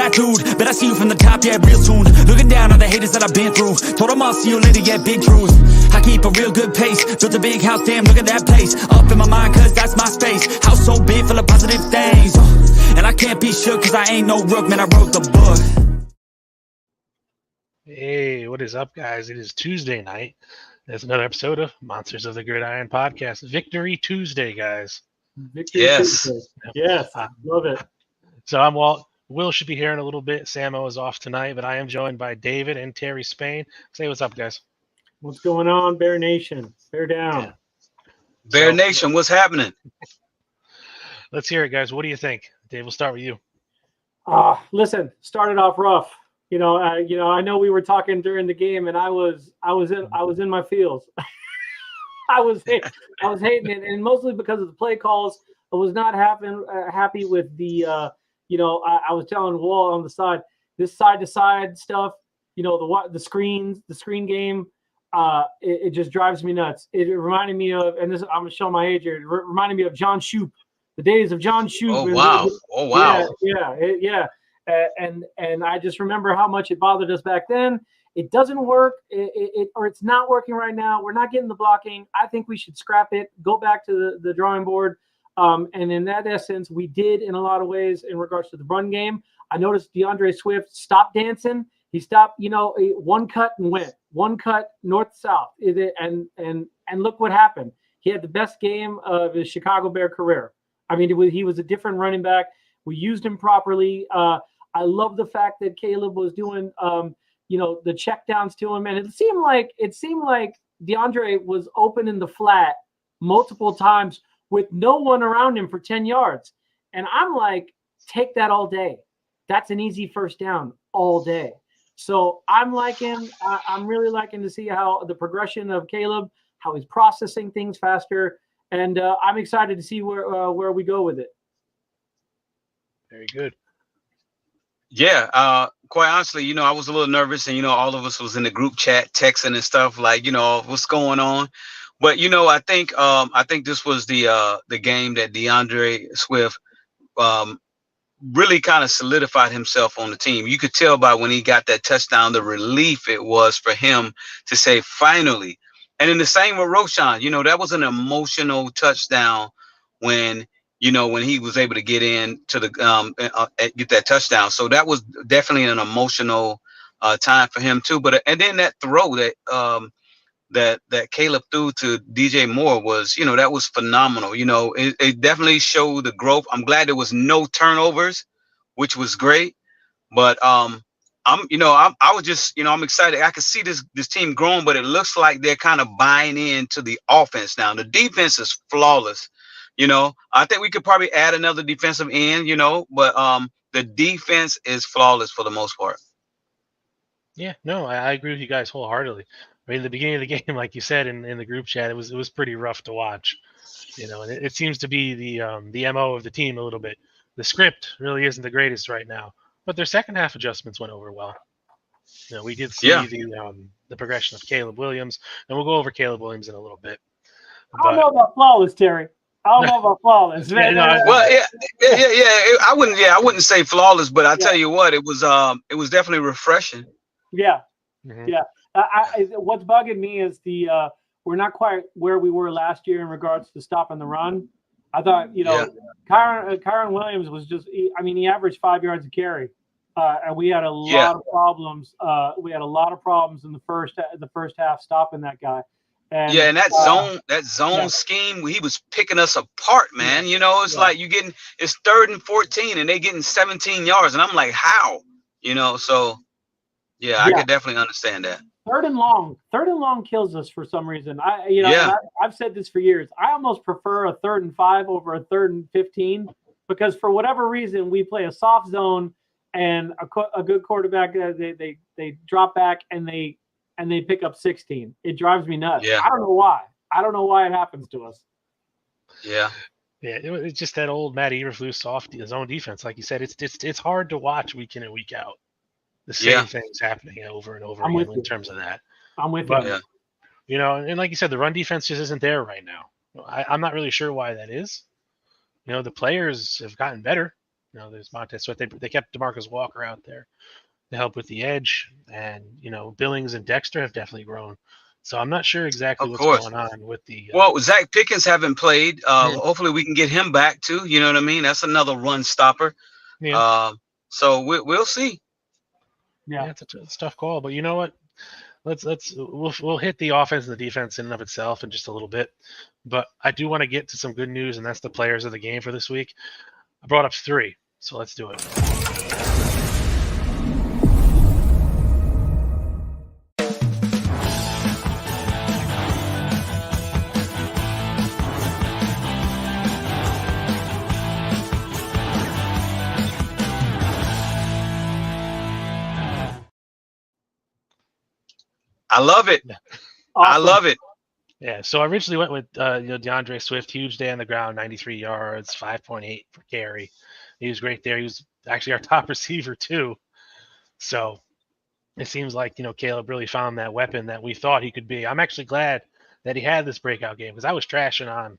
that dude. Bet I see you from the top, yeah, real soon. Looking down on the haters that I've been through. Told them I'll see you later, yeah, big truth. I keep a real good pace. Built a big house, damn, look at that place. Up in my mind, cause that's my space. House so big, full of positive things. And I can't be shook, cause I ain't no rook, man, I wrote the book. Hey, what is up, guys? It is Tuesday night. There's another episode of Monsters of the Gridiron podcast. Victory Tuesday, guys. Victory Yes. Tuesday. Yes, love it. So I'm Walt. Will should be here in a little bit. Samo is off tonight, but I am joined by David and Terry Spain. Say what's up, guys. What's going on, Bear Nation? Bear down. Yeah. Bear So, Nation, what's happening? Let's hear it, guys. What do you think? Dave, we'll start with you. Listen, started off rough. I know we were talking during the game, and I was in my feels. I was hating it, and mostly because of the play calls. I was not happy with the. I was telling Wall on the side, this side to side stuff. The screen game. It just drives me nuts. It reminded me of, and this I'm gonna show my age here. It reminded me of John Shoop, the days of John Shoop. Oh wow! Yeah. And I just remember how much it bothered us back then. It doesn't work, or it's not working right now. We're not getting the blocking. I think we should scrap it, go back to the drawing board. And in that essence, we did in a lot of ways in regards to the run game. I noticed DeAndre Swift stopped dancing. He stopped, one cut and went. One cut north-south. And look what happened. He had the best game of his Chicago Bear career. I mean, he was a different running back. We used him properly. I love the fact that Caleb was doing, the checkdowns to him, and it seemed like DeAndre was open in the flat multiple times with no one around him for 10 yards. And I'm like, take that all day. That's an easy first down all day. So I'm really liking to see how the progression of Caleb, how he's processing things faster, and I'm excited to see where we go with it. Very good. Yeah, quite honestly, I was a little nervous, and all of us was in the group chat texting and stuff like, what's going on. But I think this was the game that DeAndre Swift really kind of solidified himself on the team. You could tell by when he got that touchdown, the relief it was for him to say finally. And in the same with Roschon, that was an emotional touchdown when he was able to get in to the get that touchdown. So that was definitely an emotional time for him too. But and then that throw that Caleb threw to DJ Moore was, that was phenomenal. It definitely showed the growth. I'm glad there was no turnovers, which was great. But I was just, I'm excited. I can see this team growing, but it looks like they're kind of buying into the offense now. The defense is flawless. I think we could probably add another defensive end, but the defense is flawless for the most part. Yeah, no, I agree with you guys wholeheartedly. I mean, the beginning of the game, like you said in the group chat, it was pretty rough to watch, and it seems to be the MO of the team a little bit. The script really isn't the greatest right now, but their second half adjustments went over well. We did see the progression of Caleb Williams, and we'll go over Caleb Williams in a little bit. I don't know about flawless, Terry. I don't know about flawless. Well, I wouldn't say flawless, but I tell you what, it was definitely refreshing. Yeah. Mm-hmm. Yeah. What's bugging me is we're not quite where we were last year in regards to stopping the run. I thought, Kyron Williams was he averaged 5 yards a carry, and we had a lot of problems. We had a lot of problems in the first half stopping that guy. And that zone scheme, he was picking us apart, man. It's like it's 3rd and 14, and they getting 17 yards, and I'm like, how? So I could definitely understand that. Third and long kills us for some reason. I've said this for years. I almost prefer a 3rd and 5 over a 3rd and 15 because for whatever reason we play a soft zone and a good quarterback. They drop back and they pick up 16. It drives me nuts. Yeah. I don't know why. it happens to us. Yeah. Yeah, it's just that old Matt Eberflus soft zone defense. Like you said, it's hard to watch week in and week out. The same things happening over and over again in terms of that. I'm with you. And like you said, the run defense just isn't there right now. I'm not really sure why that is. The players have gotten better. there's Montez Sweat. They kept DeMarcus Walker out there to help with the edge, and Billings and Dexter have definitely grown. So I'm not sure exactly Of what's course. going on with the. Well, Zach Pickens haven't played. Yeah. Hopefully we can get him back too. You know what I mean? That's another run stopper. Yeah. So we'll see. Yeah. It's a tough call, but you know what? We'll hit the offense and the defense in and of itself in just a little bit. But I do want to get to some good news, and that's the players of the game for this week. I brought up 3, so let's do it. I love it. I Awesome. love it. Yeah, so I originally went with DeAndre Swift, huge day on the ground, 93 yards, 5.8 for carry. He was great there. He was actually our top receiver too. So it seems like Caleb really found that weapon that we thought he could be. I'm actually glad that he had this breakout game because I was trashing on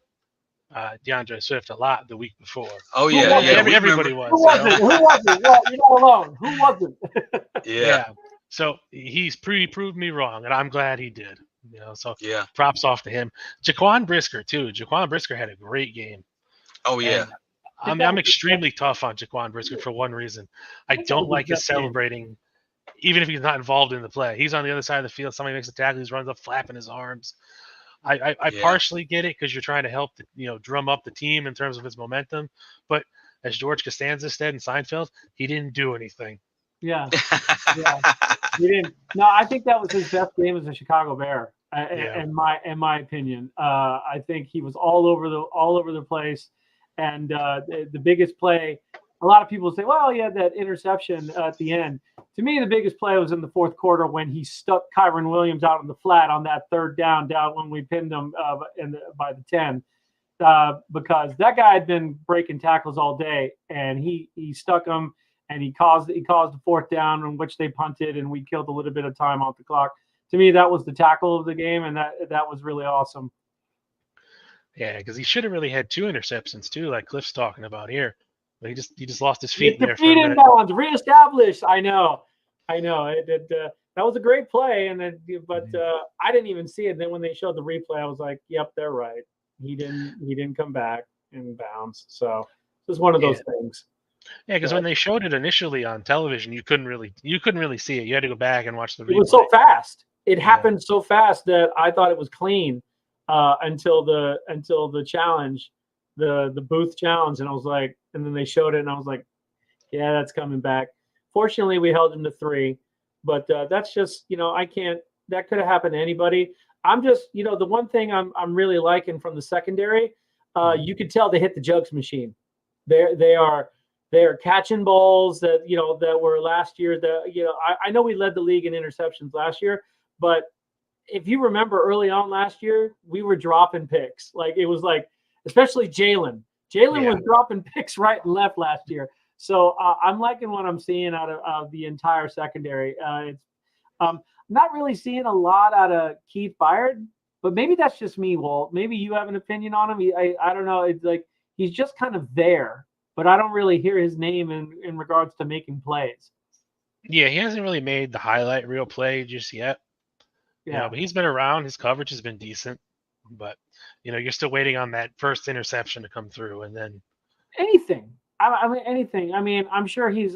DeAndre Swift a lot the week before. Oh yeah, yeah. Everybody was. Who wasn't? Who wasn't? Well, you're not alone. Who wasn't? Yeah. So he's proved me wrong, and I'm glad he did. So Yeah. props off to him. Jaquan Brisker too. Jaquan Brisker had a great game. Oh yeah. I'm extremely tough on Jaquan Brisker for one reason. I don't like his celebrating, even if he's not involved in the play. He's on the other side of the field. Somebody makes a tackle. He runs up flapping his arms. I partially get it because you're trying to help drum up the team in terms of its momentum. But as George Costanza said in Seinfeld, he didn't do anything. Yeah. He didn't. No, I think that was his best game as a Chicago Bear. In my opinion, I think he was all over the place, and the biggest play. A lot of people say, "Well, he had that interception at the end." To me, the biggest play was in the fourth quarter when he stuck Kyron Williams out on the flat on that third down when we pinned him by the 10, because that guy had been breaking tackles all day, and he stuck him, and he caused the fourth down in which they punted, and we killed a little bit of time off the clock. To me, that was the tackle of the game, and that was really awesome. Yeah, because he should have really had 2 interceptions too, like Cliff's talking about here. But he just lost his feet there for a minute. Downs, reestablished. I know. That was a great play, but I didn't even see it. And then when they showed the replay, I was like, "Yep, they're right. He didn't come back in bounds." So it was one of those things. Yeah, because when they showed it initially on television, you couldn't really see it. You had to go back and watch the replay. It was so fast. It happened so fast that I thought it was clean until the challenge, the booth challenge, and I was like, and then they showed it, and I was like, yeah, that's coming back. Fortunately, we held him to 3, but that's just I can't. That could have happened to anybody. I'm just the one thing I'm really liking from the secondary. You could tell they hit the jugs machine. They are catching balls that that were last year. I know we led the league in interceptions last year, but if you remember early on last year, we were dropping picks. Like it was like, especially Jalen. Jalen was dropping picks right and left last year. So I'm liking what I'm seeing out of the entire secondary. It's not really seeing a lot out of Keith Byard, but maybe that's just me, Walt. Maybe you have an opinion on him. I don't know. It's like he's just kind of there, but I don't really hear his name in regards to making plays. Yeah, he hasn't really made the highlight reel play just yet. Yeah, but he's been around. His coverage has been decent, but you're still waiting on that first interception to come through, and then anything. I mean, anything. I mean, I'm sure he's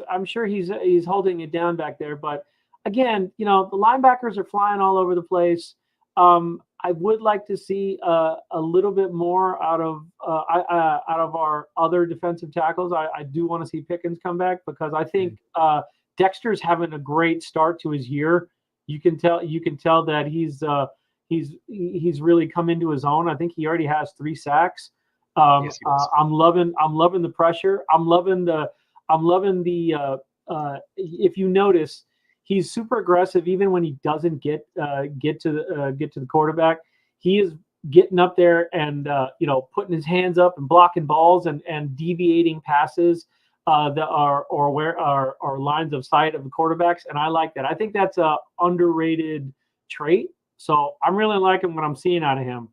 holding it down back there, but again, the linebackers are flying all over the place. I would like to see a little bit more out of our other defensive tackles. I do want to see Pickens come back because I think Dexter's having a great start to his year. You can tell that he's really come into his own. I think he already has 3 sacks. Yes, I'm loving the pressure. I'm loving the if you notice, he's super aggressive even when he doesn't get to the quarterback. He is getting up there and putting his hands up and blocking balls and deviating passes that are lines of sight of the quarterbacks, and I like that. I think that's a underrated trait. So I'm really liking what I'm seeing out of him.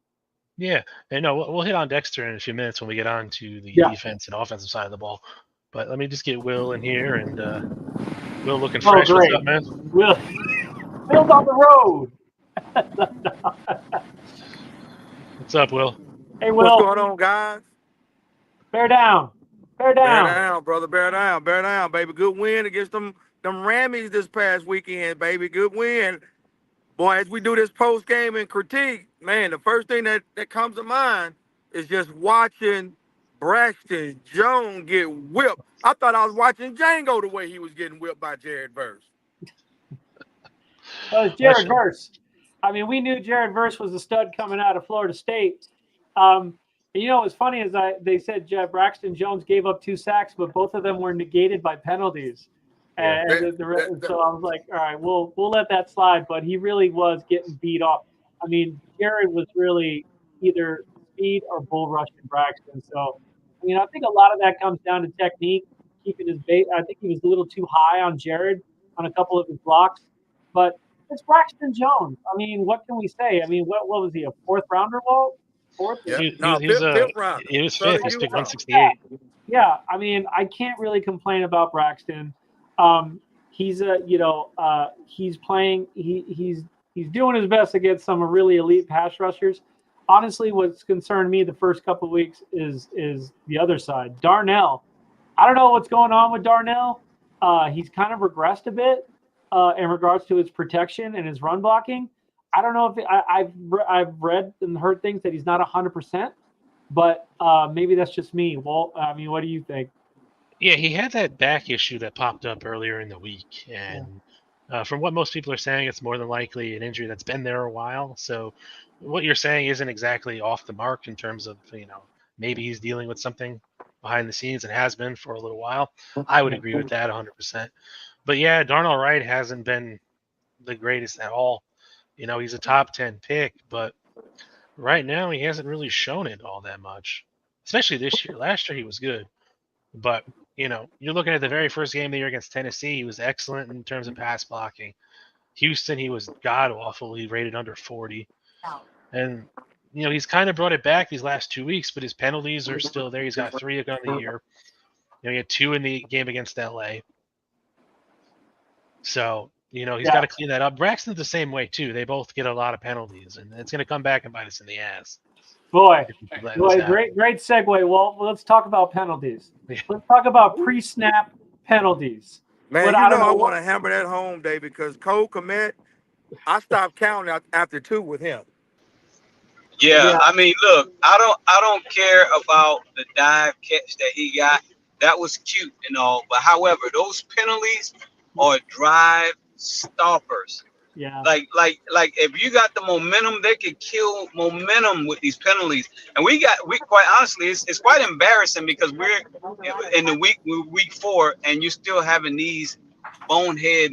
Yeah, and no, we'll hit on Dexter in a few minutes when we get on to the defense and offensive side of the ball. But let me just get Will in here, and Will looking Oh, fresh. What's great. up, man? Will's on the road. What's up, Will? Hey, What's Will, going on, guys? bear down. Bear Bear down. down, brother. Bear down, baby. Good win against them Rammies this past weekend, baby. Good win. Boy, as we do this post game and critique, man, the first thing that comes to mind is just watching Braxton Jones get whipped. I thought I was watching Django the way he was getting whipped by Jared Verse. Well, it's Jared Verse. I mean, we knew Jared Verse was a stud coming out of Florida State. And you know, what's funny is they said Braxton Jones gave up 2 sacks, but both of them were negated by penalties. Yeah. And so I was like, all right, we'll let that slide. But he really was getting beat up. I mean, Jared was really either speed or bull rushing Braxton. So, I mean, I think a lot of that comes down to technique, keeping his bait. I think he was a little too high on Jared on a couple of his blocks. But it's Braxton Jones. I mean, what can we say? I mean, what was he, a 4th rounder, Walt? 4th? Yeah. He No, was fifth round. He was Southern 5th. He's picked Utah. 168. Yeah, I mean, I can't really complain about Braxton. He's he's playing. He's doing his best against some really elite pass rushers. Honestly, what's concerned me the first couple of weeks is the other side. Darnell. I don't know what's going on with Darnell. He's kind of regressed a bit in regards to his protection and his run blocking. I don't know if I've read and heard things that he's not 100%, but maybe that's just me. Well, I mean, what do you think? Yeah, he had that back issue that popped up earlier in the week, and from what most people are saying, it's more than likely an injury that's been there a while. So, what you're saying isn't exactly off the mark in terms of maybe he's dealing with something behind the scenes and has been for a little while. I would agree with that 100%. But yeah, Darnell Wright hasn't been the greatest at all. He's a top 10 pick, but right now he hasn't really shown it all that much, especially this year. Last year he was good, but you're looking at the very first game of the year against Tennessee. He was excellent in terms of pass blocking. Houston, he was god awful. He rated under 40, and he's kind of brought it back these last 2 weeks, but his penalties are still there. He's got 3 on the year. He had 2 in the game against LA. So he's got to clean that up. Braxton's the same way too. They both get a lot of penalties, and it's going to come back and bite us in the ass. Boy, great segue. Well, let's talk about penalties. Yeah. Let's talk about pre-snap penalties. Man, I want to hammer that home, Dave, because Cole Kmet, I stopped counting after 2 with him. Yeah, I mean, look, I don't care about the dive catch that he got. That was cute and all, but however, those penalties are drive stoppers. Yeah. Like if you got the momentum, they could kill momentum with these penalties. And we quite honestly, it's quite embarrassing because we're in the week 4, and you're still having these bonehead,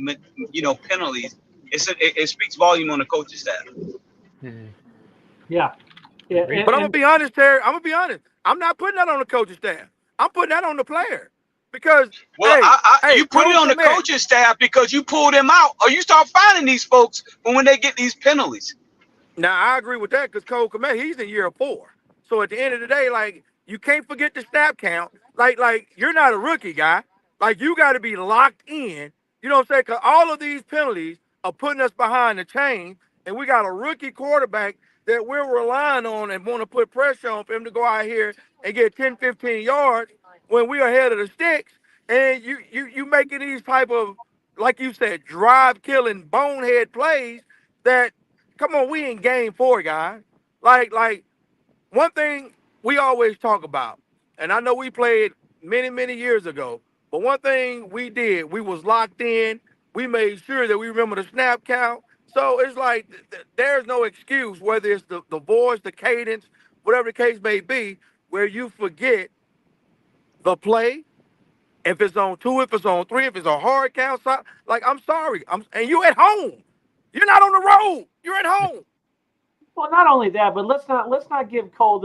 penalties. It speaks volume on the coaching staff. Mm-hmm. Yeah. But I'm gonna be honest, Terry. I'm gonna be honest. I'm not putting that on the coaching staff. I'm putting that on the player. Because you put it on the coaching staff because you pull them out, or you start finding these folks when they get these penalties. Now I agree with that because Cole Kmet, he's in year 4. So at the end of the day, like, you can't forget the snap count. Like you're not a rookie guy. Like, you got to be locked in. You know what I'm saying? Because all of these penalties are putting us behind the chain, and we got a rookie quarterback that we're relying on and want to put pressure on for him to go out here and get 10, 15 yards when we're ahead of the sticks. And you making these type of, like you said, drive-killing bonehead plays that, come on, we in game 4, guys. Like one thing we always talk about, and I know we played many, many years ago, but one thing we did, we was locked in. We made sure that we remember the snap count. So it's like there's no excuse, whether it's the voice, the cadence, whatever the case may be, where you forget the play. If it's on 2, if it's on 3, if it's a hard count, like, I'm sorry. And you at home. You're not on the road. You're at home. Well, not only that, but let's not give Cole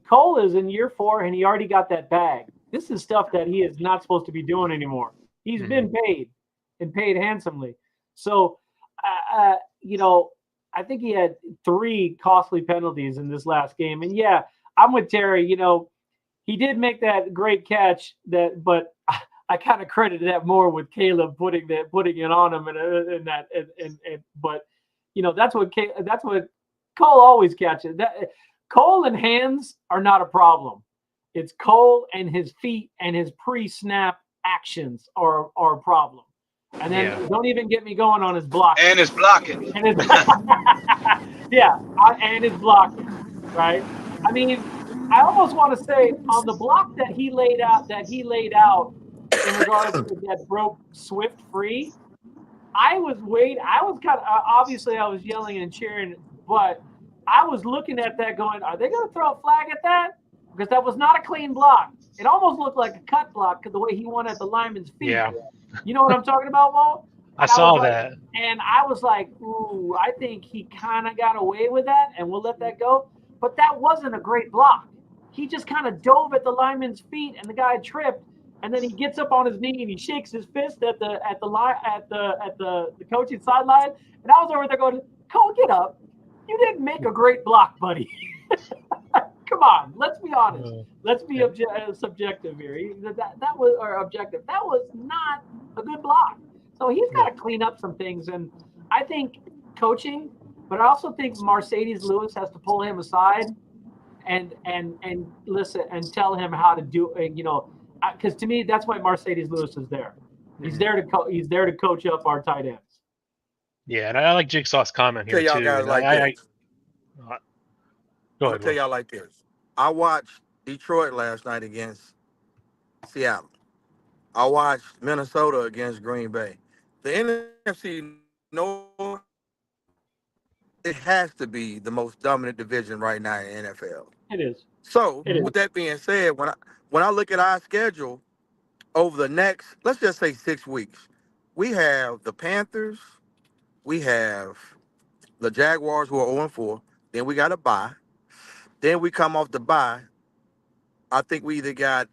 Cole is in year 4 and he already got that bag. This is stuff that he is not supposed to be doing anymore. He's been paid and paid handsomely. So, I think he had 3 costly penalties in this last game. And yeah, I'm with Terry. he did make that great catch. But I kind of credited that more with Caleb putting it on him but that's what Cole always catches. Cole and hands are not a problem. It's Cole and his feet and his pre-snap actions are a problem. And then don't even get me going on his blocking. And it's blocking. And his, and his blocking, right? I mean, I almost want to say on the block that he laid out in regards to that broke Swift free. I was kind of obviously I was yelling and cheering, but I was looking at that going, are they going to throw a flag at that? Because that was not a clean block. It almost looked like a cut block because the way he went at the lineman's feet. Yeah. You know what I'm talking about, Walt? I saw that. And I was like, ooh, I think he kind of got away with that, and we'll let that go. But that wasn't a great block. He just kind of dove at the lineman's feet, and the guy tripped. And then he gets up on his knee and he shakes his fist at the coaching sideline. And I was over there going, Cole, get up. You didn't make a great block, buddy. Come on, let's be honest. Let's be subjective here. That was objective. That was not a good block. So he's got to clean up some things. And I think coaching, but I also think Mercedes Lewis has to pull him aside and listen and tell him how to do. Because to me, that's why Mercedes Lewis is there. He's there to coach up our tight ends. Yeah, and I like Jigsaw's comment here I'll too. tell y'all guys like this. Go I'll ahead. tell y'all like this. I watched Detroit last night against Seattle. I watched Minnesota against Green Bay. The NFC North, it has to be the most dominant division right now in the NFL. It is. So, with that being said, when I look at our schedule over the next, let's just say 6 weeks, we have the Panthers, we have the Jaguars who are 0-4, then we got a bye. Then we come off the bye. I think we either got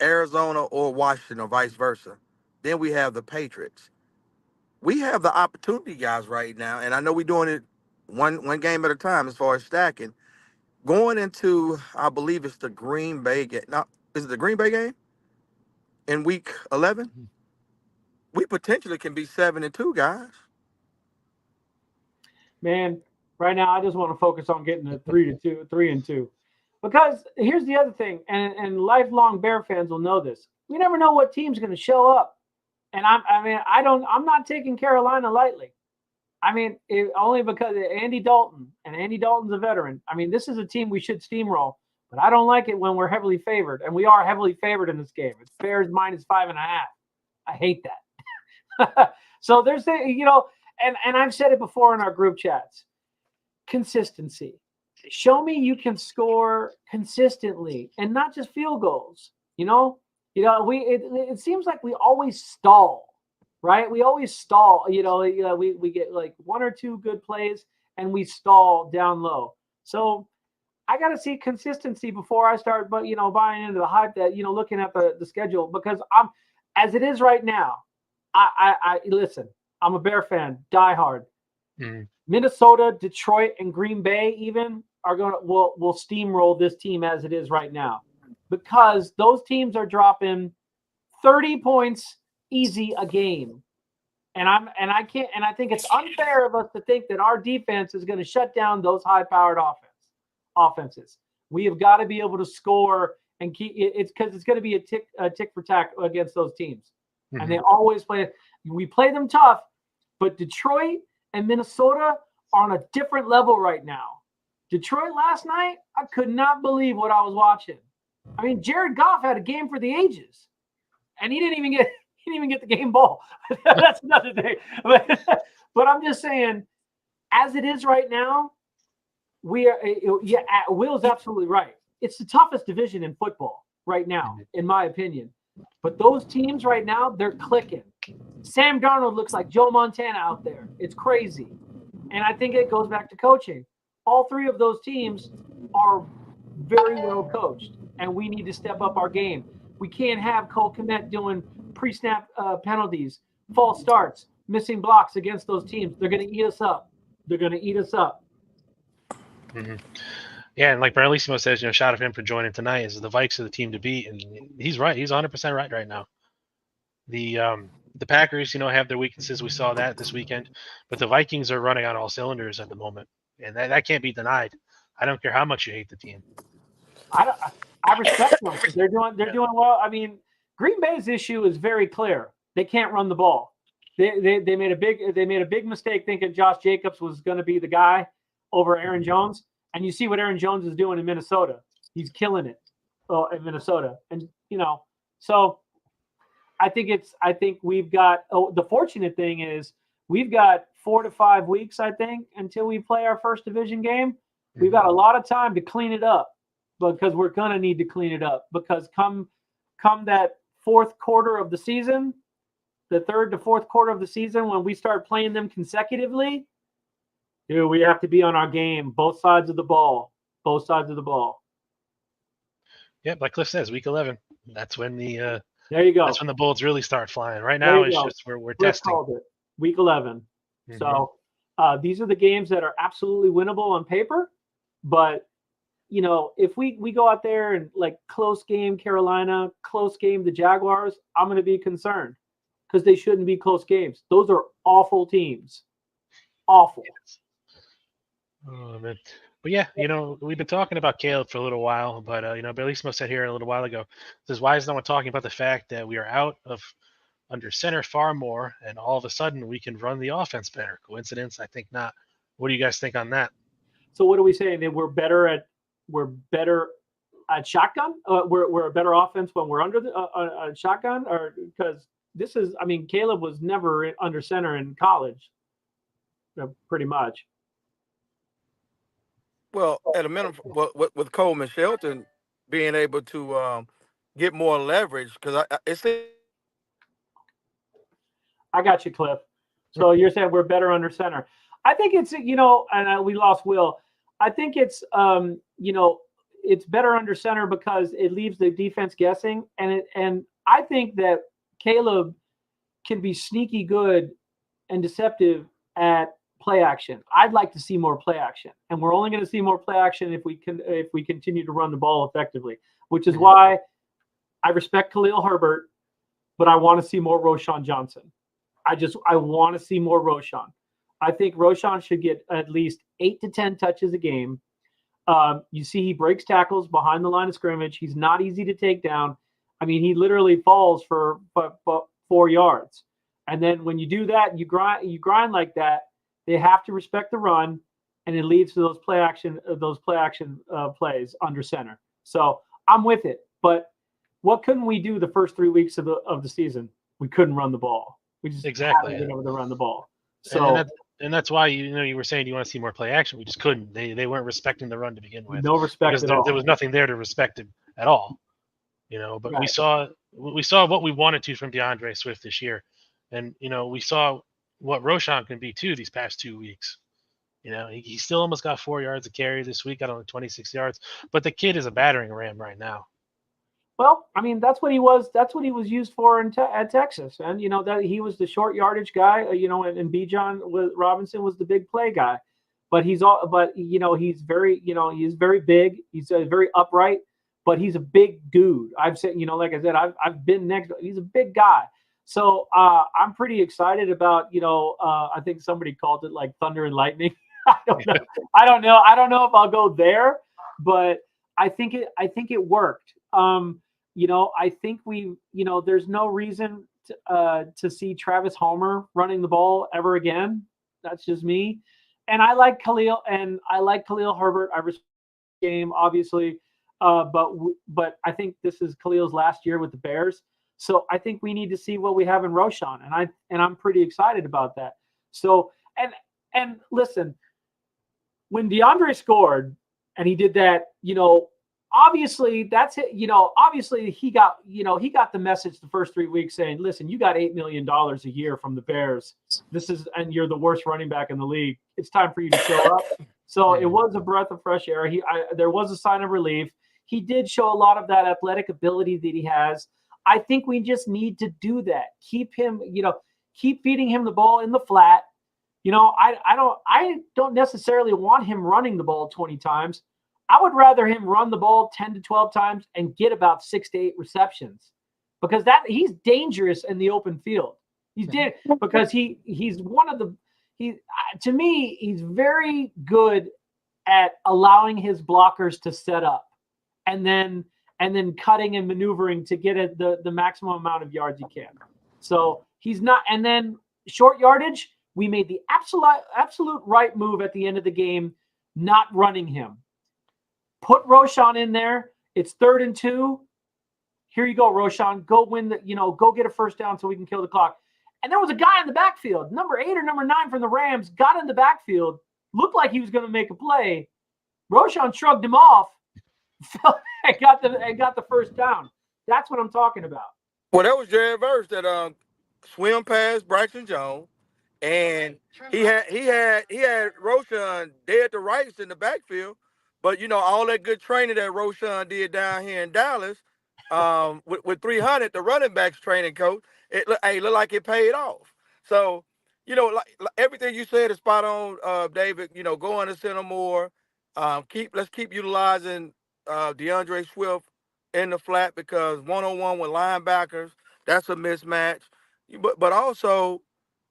Arizona or Washington or vice versa. Then we have the Patriots. We have the opportunity, guys, right now, and I know we're doing it one game at a time as far as stacking. Going into, I believe it's the Green Bay game. Now, is it the Green Bay game in week 11? We potentially can be 7-2, guys. Man, right now I just want to focus on getting to 3-2. Because here's the other thing, and lifelong Bear fans will know this. We never know what team's going to show up. And I'm not taking Carolina lightly. Only because Andy Dalton's a veteran. This is a team we should steamroll, but I don't like it when we're heavily favored, and we are heavily favored in this game. It's Bears -5.5. I hate that. So there's and I've said it before in our group chats. Consistency. Show me you can score consistently and not just field goals. It seems like we always stall. Right? We always stall, we get like 1 or 2 good plays and we stall down low. So I got to see consistency before I start, buying into the hype that, looking at the schedule, because as it is right now, I listen, I'm a Bear fan, diehard. Minnesota, Detroit, and Green Bay even will steamroll this team as it is right now, because those teams are dropping 30 points easy a game. And I think it's unfair of us to think that our defense is going to shut down those high-powered offenses. We have got to be able to score and keep it's because it's going to be a tick for tack against those teams. And they always we play them tough, but Detroit and Minnesota are on a different level right now. Detroit last night, I could not believe what I was watching. Jared Goff had a game for the ages, and he didn't even get the game ball. That's another thing. But I'm just saying, as it is right now, Will's absolutely right. It's the toughest division in football right now, in my opinion. But those teams right now, they're clicking. Sam Darnold looks like Joe Montana out there. It's crazy. And I think it goes back to coaching. All 3 of those teams are very well coached, and we need to step up our game. We can't have Cole Kmet doing pre-snap penalties, false starts, missing blocks against those teams. They're going to eat us up. Yeah, and like Bernalissimo says, shout out to him for joining tonight. Is the Vikes are the team to beat, and he's right. He's 100% right now. The Packers, have their weaknesses. We saw that this weekend, but the Vikings are running on all cylinders at the moment, and that can't be denied. I don't care how much you hate the team. I respect them. They're doing well. I mean, Green Bay's issue is very clear. They can't run the ball. They made a big mistake thinking Josh Jacobs was going to be the guy over Aaron Jones, and you see what Aaron Jones is doing in Minnesota. He's killing it in Minnesota, and so I think we've got. The fortunate thing is we've got 4 to 5 weeks, I think, until we play our first division game. We've got a lot of time to clean it up, because we're gonna need to clean it up, because come that fourth quarter of the season, the third to fourth quarter of the season, when we start playing them consecutively, dude, we have to be on our game, both sides of the ball. Yeah, like Cliff says, week 11. That's when the there you go. That's when the bullets really start flying. Right now, it's just we're testing. Called it. Week 11. Mm-hmm. So these are the games that are absolutely winnable on paper, but if we go out there and like close game Carolina, close game the Jaguars, I'm going to be concerned, because they shouldn't be close games. Those are awful teams. Awful. Oh man. But yeah, we've been talking about Caleb for a little while, but Bellissimo said here a little while ago, says, why is no one talking about the fact that we are out of under center far more, and all of a sudden we can run the offense better? Coincidence? I think not. What do you guys think on that? So what are we saying? That we're better at shotgun? We're a better offense when we're under the shotgun, or because this is? I mean, Caleb was never under center in college, pretty much. Well, at a minimum, with Coleman Shelton being able to get more leverage, because I got you, Cliff. So you're saying we're better under center. I think it's, and we lost Will. I think it's, it's better under center because it leaves the defense guessing. And I think that Caleb can be sneaky good and deceptive at play action. I'd like to see more play action, and we're only going to see more play action if we continue to run the ball effectively, which is why I respect Khalil Herbert, but I want to see more Roschon Johnson. I want to see more Roschon. I think Roschon should get at least 8 to 10 touches a game. You see, he breaks tackles behind the line of scrimmage. He's not easy to take down. I mean, he literally falls for 4 yards. And then when you do that, you grind like that. They have to respect the run, and it leads to those play action plays under center. So I'm with it. But what couldn't we do the first 3 weeks of the season? We couldn't run the ball. We just haven't been able to run the ball. So and that's why you were saying you want to see more play action. We just couldn't. They weren't respecting the run to begin with. No respect at all. There was nothing there to respect it at all. But right. we saw what we wanted to from DeAndre Swift this year, and we saw what Roschon can be too these past 2 weeks. He still almost got 4 yards of carry this week, got only 26 yards, but the kid is a battering ram right now. Well, I mean, that's what he was. That's what he was used for at Texas, and that he was the short yardage guy. And Bijan Robinson was the big play guy. But he's very, he's very big. He's very upright, but he's a big dude. I've said, like I said, I've been next. He's a big guy. So I'm pretty excited about, I think somebody called it like thunder and lightning. I don't know if I'll go there, but I think it worked. I think there's no reason to see Travis Homer running the ball ever again. That's just me. And I like Khalil Herbert. I respect the game, obviously. But I think this is Khalil's last year with the Bears. So I think we need to see what we have in Roschon, and I'm pretty excited about that. So and listen, when DeAndre scored and he did that, obviously that's it. Obviously he got the message the first 3 weeks saying, listen, you got $8 million a year from the Bears. And you're the worst running back in the league. It's time for you to show up. So it was a breath of fresh air. There was a sign of relief. He did show a lot of that athletic ability that he has. I think we just need to do that. Keep him, keep feeding him the ball in the flat. I don't necessarily want him running the ball 20 times. I would rather him run the ball 10 to 12 times and get about 6 to 8 receptions, because he's dangerous in the open field. He's because he's one of the to me, he's very good at allowing his blockers to set up and then cutting and maneuvering to get at the maximum amount of yards he can. So he's not. And then short yardage, we made the absolute right move at the end of the game, not running him. Put Roschon in there. It's 3rd and 2. Here you go, Roschon. Go win go get a first down so we can kill the clock. And there was a guy in the backfield, number 8 or number 9 from the Rams, got in the backfield, looked like he was going to make a play. Roschon shrugged him off, and got the first down. That's what I'm talking about. Well, that was Jared Verse that swim past Braxton Jones, and he had Roschon dead to rights in the backfield. But all that good training that Roschon did down here in Dallas, with 300, the running backs training coach, it looked like it paid off. So, like everything you said is spot on, David. Go on to center more. Let's keep utilizing DeAndre Swift in the flat, because 1-on-1 with linebackers, that's a mismatch. But also,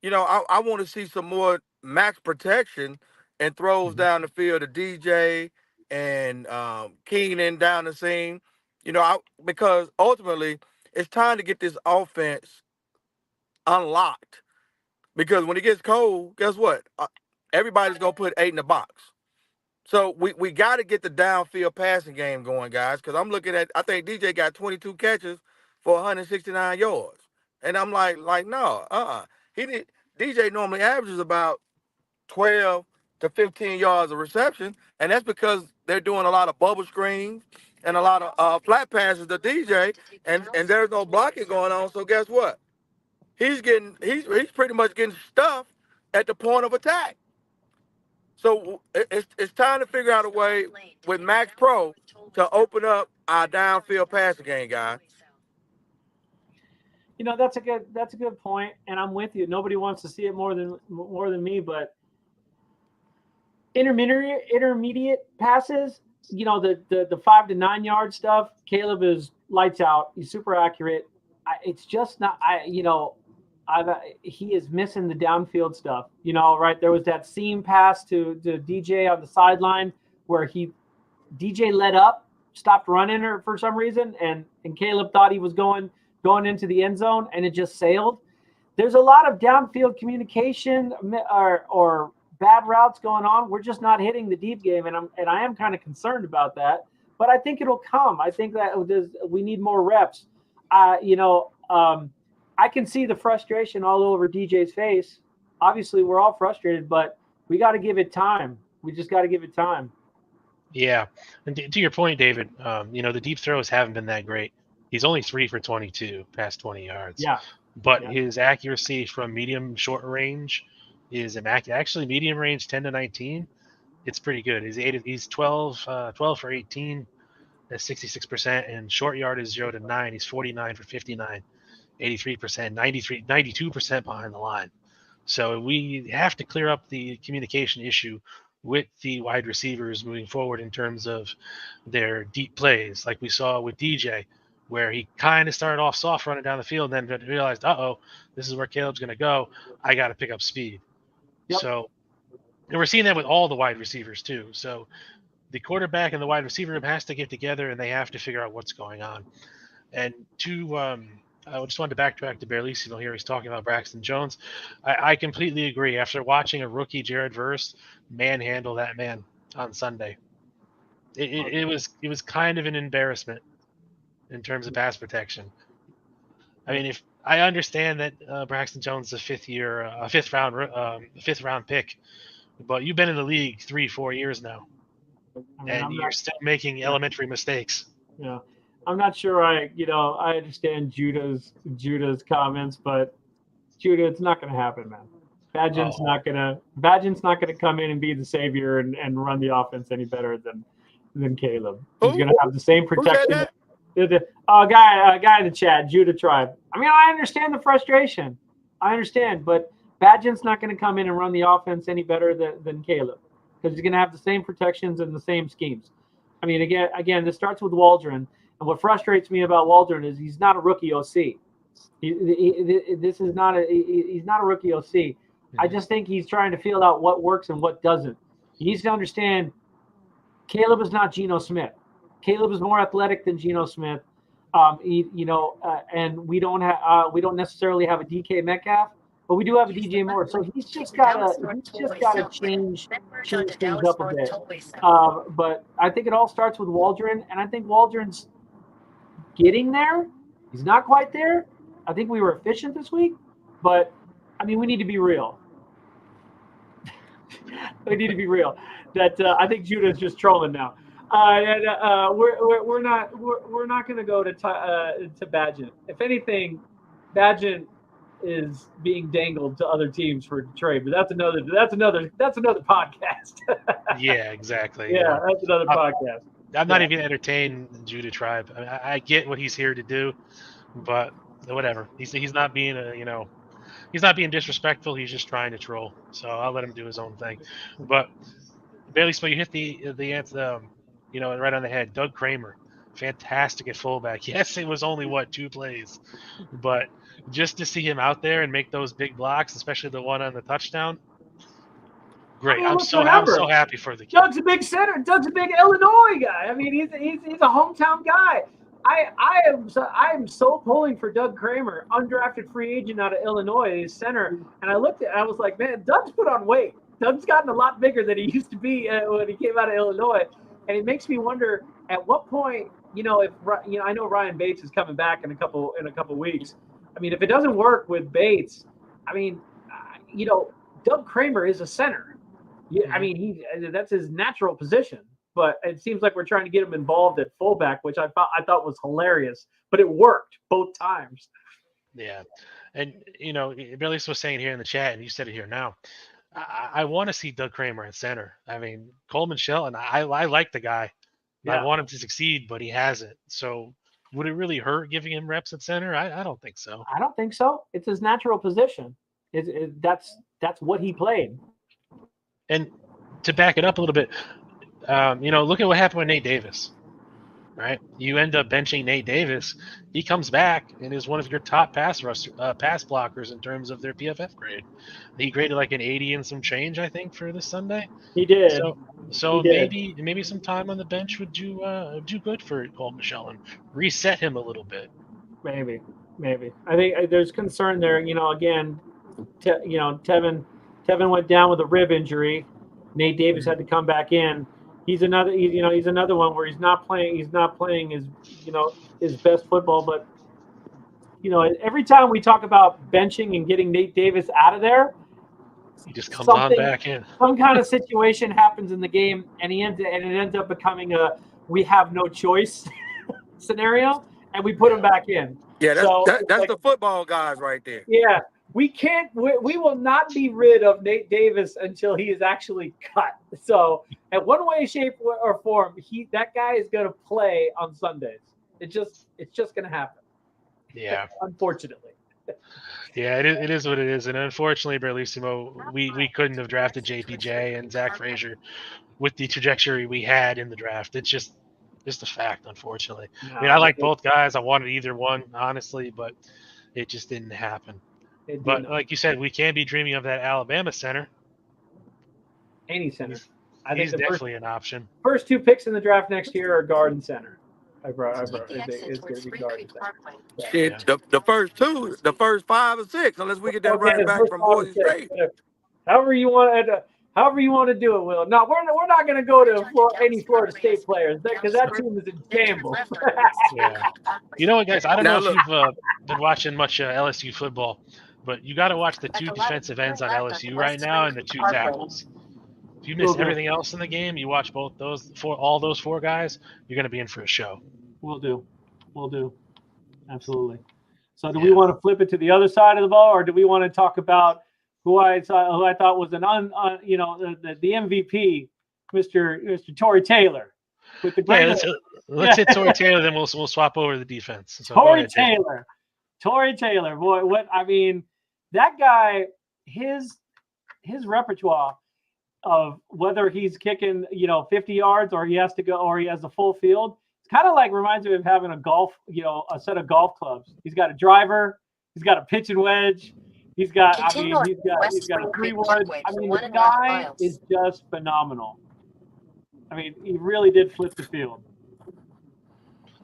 I want to see some more max protection and throws down the field to DJ and Keenan down the seam. Because ultimately it's time to get this offense unlocked. Because when it gets cold, guess what? Everybody's gonna put 8 in the box. So we got to get the downfield passing game going, guys. Because I'm looking at, I think DJ got 22 catches for 169 yards, and I'm like no, DJ normally averages about 12 to 15 yards of reception, and that's because they're doing a lot of bubble screens and a lot of flat passes to DJ, and there's no blocking going on. So guess what? He's pretty much getting stuffed at the point of attack. So it's time to figure out a way with Max Pro to open up our downfield passing game, guys. That's a good point, and I'm with you. Nobody wants to see it more than me, but intermediate passes, the 5 to 9 yard stuff, Caleb is lights out. He's super accurate. It's just not. He is missing the downfield stuff. Right? There was that seam pass to DJ on the sideline where DJ let up, stopped running for some reason, and Caleb thought he was going into the end zone, and it just sailed. There's a lot of downfield communication or bad routes going on. We're just not hitting the deep game, and I am kind of concerned about that. But I think it'll come. I think that we need more reps. I can see the frustration all over DJ's face. Obviously, we're all frustrated, but we got to give it time. We just got to give it time. Yeah, and to your point, David, the deep throws haven't been that great. He's only 3 for 22 past 20 yards. Yeah. But his accuracy from medium short range is immaculate. Actually, medium range 10 to 19, it's pretty good. He's 12 for 18, that's 66%, and short yard is 0 to 9. He's 49 for 59, 83%, 92% behind the line. So we have to clear up the communication issue with the wide receivers moving forward in terms of their deep plays, like we saw with DJ, where he kind of started off soft running down the field and then realized, this is where Caleb's going to go. I got to pick up speed. Yep. So, and we're seeing that with all the wide receivers too. So the quarterback and the wide receiver room has to get together and they have to figure out what's going on. And I just wanted to backtrack to Berlissimo here. He's talking about Braxton Jones. I completely agree. After watching a rookie, Jared Verse, manhandle that man on Sunday, it was kind of an embarrassment in terms of pass protection. I mean, if I understand that Braxton Jones is a fifth round pick, but you've been in the league 3-4 years now, and you're still making elementary mistakes. Yeah. I'm not sure I understand Judah's comments, but Judah, it's not going to happen, man. Badgin's not going to come in and be the savior and run the offense any better than Caleb. He's going to have the same protection. Guy in the chat, Judah Tribe. I mean, I understand the frustration. I understand, but Badgin's not going to come in and run the offense any better than Caleb, because he's going to have the same protections and the same schemes. I mean, again, this starts with Waldron, and what frustrates me about Waldron is he's not a rookie OC. This is not he's not a rookie OC. I just think he's trying to feel out what works and what doesn't. He needs to understand Caleb is not Geno Smith. Caleb is more athletic than Geno Smith. And we don't necessarily have a DK Metcalf, but we do have a DJ Moore. So he's just gotta change things up a bit. But I think it all starts with Waldron, and I think Waldron's getting there. He's not quite there. I think we were efficient this week, but I mean, we need to be real. We need to be real. That I think Judah's just trolling now. We're not going to go to Badgett. If anything, Badgett is being dangled to other teams for trade, but that's another podcast. Yeah, exactly. Yeah, that's another podcast. I'm not even entertaining Judah Tribe. I get what he's here to do, but whatever. He's not being he's not being disrespectful. He's just trying to troll. So I'll let him do his own thing. But Bailey Smith, you hit the answer, right on the head. Doug Kramer, fantastic at fullback. Yes, it was only 2 plays, but just to see him out there and make those big blocks, especially the one on the touchdown, great. I mean, I'm so happy for the kid. Doug's a big center. Doug's a big Illinois guy. I mean, he's a hometown guy. I am so pulling for Doug Kramer, undrafted free agent out of Illinois, center. And I looked at it, I was like, man, Doug's put on weight. Doug's gotten a lot bigger than he used to be when he came out of Illinois. And it makes me wonder at what point, if I know Ryan Bates is coming back in a couple weeks. I mean, if it doesn't work with Bates, I mean, Doug Kramer is a center. Yeah, I mean, that's his natural position. But it seems like we're trying to get him involved at fullback, which I thought was hilarious. But it worked both times. Yeah, and Billy was saying here in the chat, and you said it here now. I want to see Doug Kramer at center. I mean, Coleman Shelton, I like the guy. Yeah. I want him to succeed, but he hasn't. So would it really hurt giving him reps at center? I don't think so. I don't think so. It's his natural position. That's what he played. And to back it up a little bit, look at what happened with Nate Davis, right? You end up benching Nate Davis. He comes back and is one of your top pass blockers in terms of their PFF grade. He graded like an 80 and some change, I think, for this Sunday. He did. So maybe some time on the bench would do good for Coleman Shelton. Reset him a little bit. Maybe. I think there's concern there. Again, Tevin went down with a rib injury. Nate Davis had to come back in. He's another one where he's not playing his best football. But every time we talk about benching and getting Nate Davis out of there, he just comes on back in. Some kind of situation happens in the game, and it ends up becoming a we have no choice scenario, and we put him back in. Yeah, that's the football guys right there. Yeah. We will not be rid of Nate Davis until he is actually cut. So, in one way, shape, or form, that guy is going to play on Sundays. It's just going to happen. Yeah. Unfortunately. Yeah, it is what it is. And unfortunately, Berlissimo, we couldn't have drafted JPJ and Zach Frazier with the trajectory we had in the draft. It's just a fact, unfortunately. No, I mean, I like both guys. I wanted either one, honestly, but it just didn't happen. But like you said, we can be dreaming of that Alabama center. Any center. I think he's definitely an option. First 2 picks in the draft next year are guard and center. It's going to be guard and center. Yeah. The first 2, the first 5 or 6, unless we get that running back from Boise State. However you want to do it, Will. No, we're not going to go to any Florida State players because that team is in shambles. Yeah. You know what, guys? I don't know if you've been watching much LSU football, but you got to watch the 2 defensive ends on LSU right now and the 2 tackles. If you miss everything else in the game, you watch all those 4 guys, you're going to be in for a show. We'll do. Absolutely. So do we want to flip it to the other side of the ball, or do we want to talk about who I thought was the MVP, Mr. Torrey Taylor, with the let's hit Torrey Taylor, then we'll swap over to the defense. So Torrey Taylor, boy, that guy, his repertoire. whether he's kicking 50 yards or he has to go or he has a full field. It's kind of like reminds me of having a set of golf clubs. He's got a driver, he's got a pitch and wedge, he's got a 3-wood. I mean, the guy is just phenomenal. I mean, he really did flip the field.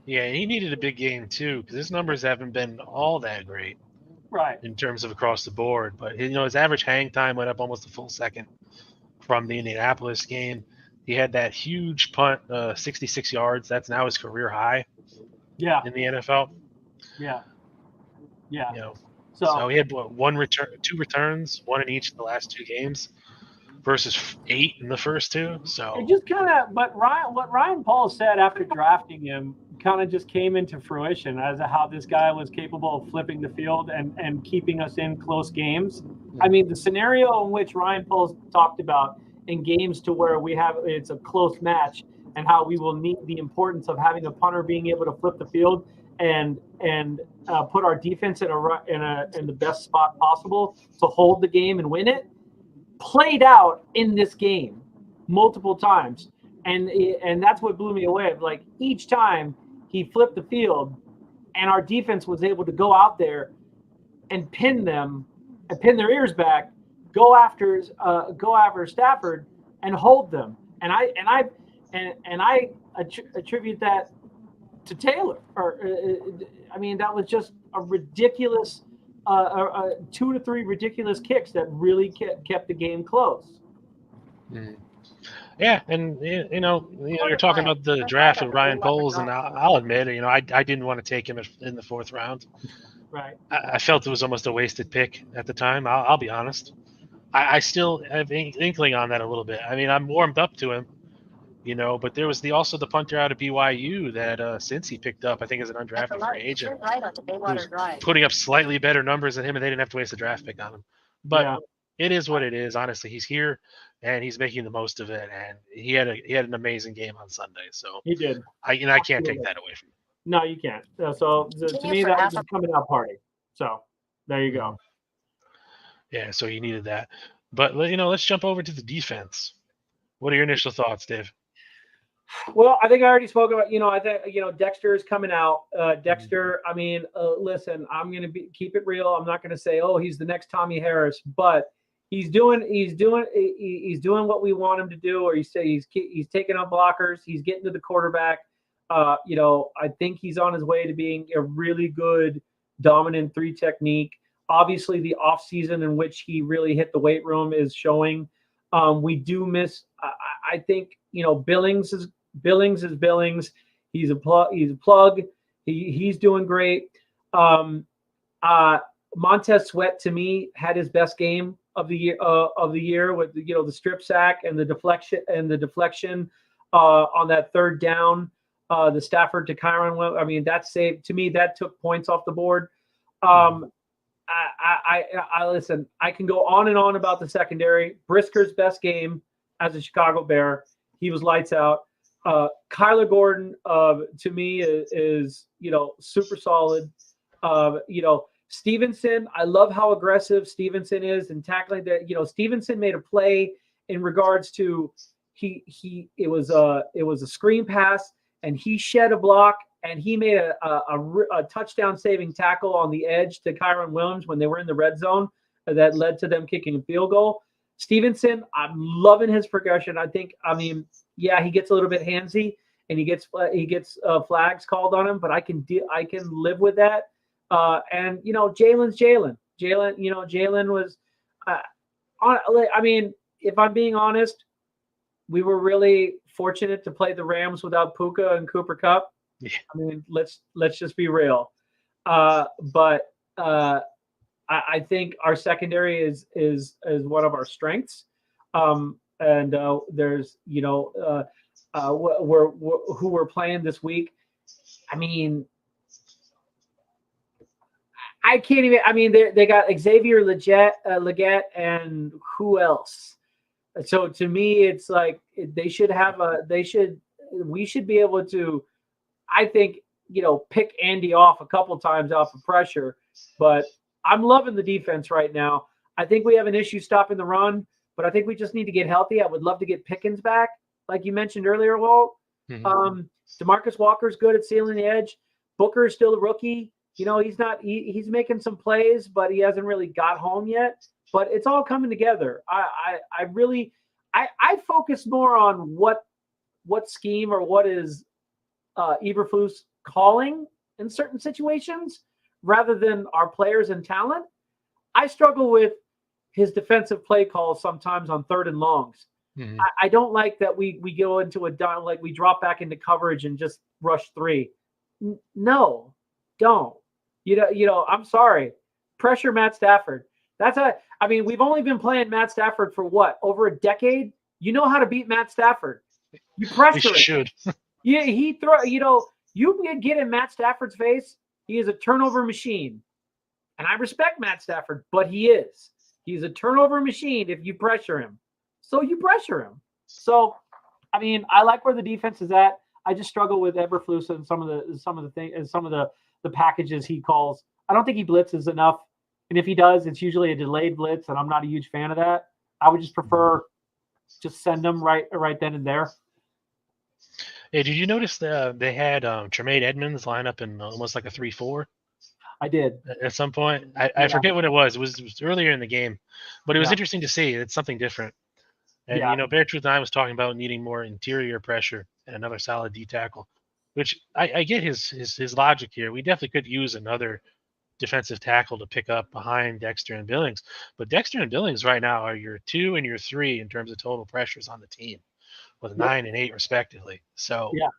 Yeah, he needed a big game too because his numbers haven't been all that great, right, in terms of across the board. But his average hang time went up almost a full second from the Indianapolis game. He had that huge punt, 66 yards. That's now his career high. Yeah. In the NFL. Yeah. Yeah. So he had two returns, one in each of the last 2 games, versus 8 in the first 2. So it just kind of, but what Ryan Paul said after drafting him kind of just came into fruition as to how this guy was capable of flipping the field and keeping us in close games. I mean, the scenario in which Ryan Paul talked about in games to where it's a close match and how we will need the importance of having a punter being able to flip the field and put our defense in the best spot possible to hold the game and win it, played out in this game multiple times. And that's what blew me away. Like each time he flipped the field and our defense was able to go out there and pin them and pin their ears back, go after Stafford and hold them. And I attribute that to Taylor. That was just a ridiculous 2 to 3 ridiculous kicks that really kept the game close. Yeah, and you're talking about the draft of Ryan Poles, and I'll admit, I didn't want to take him in the 4th round. Right. I felt it was almost a wasted pick at the time. I'll be honest. I still have inkling on that a little bit. I mean, I'm warmed up to him, but there was also the punter out of BYU that Cincy picked up, I think, as an undrafted free agent, who's putting up slightly better numbers than him, and they didn't have to waste a draft pick on him. But It is what it is. Honestly, he's here and he's making the most of it. And he had an amazing game on Sunday. So he did. I can't take that away from him. No, you can't. So to me, that was a coming out party. So there you go. Yeah. So you needed that. But let's jump over to the defense. What are your initial thoughts, Dave? Well, I think I already spoke about, I think, Dexter is coming out. Dexter, I mean, listen, I'm going to keep it real. I'm not going to say, oh, he's the next Tommy Harris, but he's doing what we want him to do, or he's taking up blockers. He's getting to the quarterback. I think he's on his way to being a really good dominant 3 technique. Obviously the off season in which he really hit the weight room is showing. We do miss, I think, Billings is Billings. He's a plug. He's doing great. Montez Sweat to me had his best game of the year with the strip sack and the deflection on that 3rd down, the Stafford to Kyron. I mean, that saved, to me, that took points off the board. I listen, I can go on and on about the secondary. Brisker's best game as a Chicago Bear. He was lights out. Kyler Gordon, to me, is super solid. Stevenson, I love how aggressive Stevenson is in tackling that. Stevenson made a play in regards to it was a screen pass and he shed a block and he made a touchdown saving tackle on the edge to Kyron Williams when they were in the red zone that led to them kicking a field goal. Stevenson, I'm loving his progression. He gets a little bit handsy and he gets flags called on him, but I can live with that. And Jalen's Jalen. Jalen was, if I'm being honest, we were really fortunate to play the Rams without Puka and Cooper Kupp. Yeah. I mean, let's just be real. But I think our secondary is one of our strengths. And there's who we're playing this week. I mean, I can't even. I mean, they got Xavier Legette, and who else? So to me, it's like we should be able to, I think, pick Andy off a couple times off of pressure. But I'm loving the defense right now. I think we have an issue stopping the run, but I think we just need to get healthy. I would love to get Pickens back, like you mentioned earlier, Walt. Mhm. DeMarcus Walker's good at sealing the edge. Booker is still a rookie. He's making some plays, but he hasn't really got home yet. But it's all coming together. I really focus more on what scheme or what is Eberflus calling in certain situations rather than our players and talent. I struggle with his defensive play calls sometimes on 3rd and longs. Mhm. I don't like that we go into a down, like we drop back into coverage and just rush 3. No, don't. I'm sorry. Pressure Matt Stafford. We've only been playing Matt Stafford for what? Over a decade? You know how to beat Matt Stafford. You We pressure him. should. Yeah, you get in Matt Stafford's face, he is a turnover machine. And I respect Matt Stafford, but he is. He's a turnover machine if you pressure him. So you pressure him. So, I like where the defense is at. I just struggle with Eberflus and some of the things and some of the packages he calls. I don't think he blitzes enough. And if he does, it's usually a delayed blitz, and I'm not a huge fan of that. I would just prefer just send them right then and there. Hey, did you notice they had Tremaine Edmonds line up in almost like a 3-4 I did. at some point? I Yeah. forget what it was. It was earlier in the game, but it was Yeah. interesting to see. It's something different. And Yeah. Bear Truth and I was talking about needing more interior pressure and another solid D tackle, which I get his logic here. We definitely could use another defensive tackle to pick up behind Dexter and Billings, but Dexter and Billings right now are your 2 and your 3 in terms of total pressures on the team, with 9 and 8 respectively. So Yeah.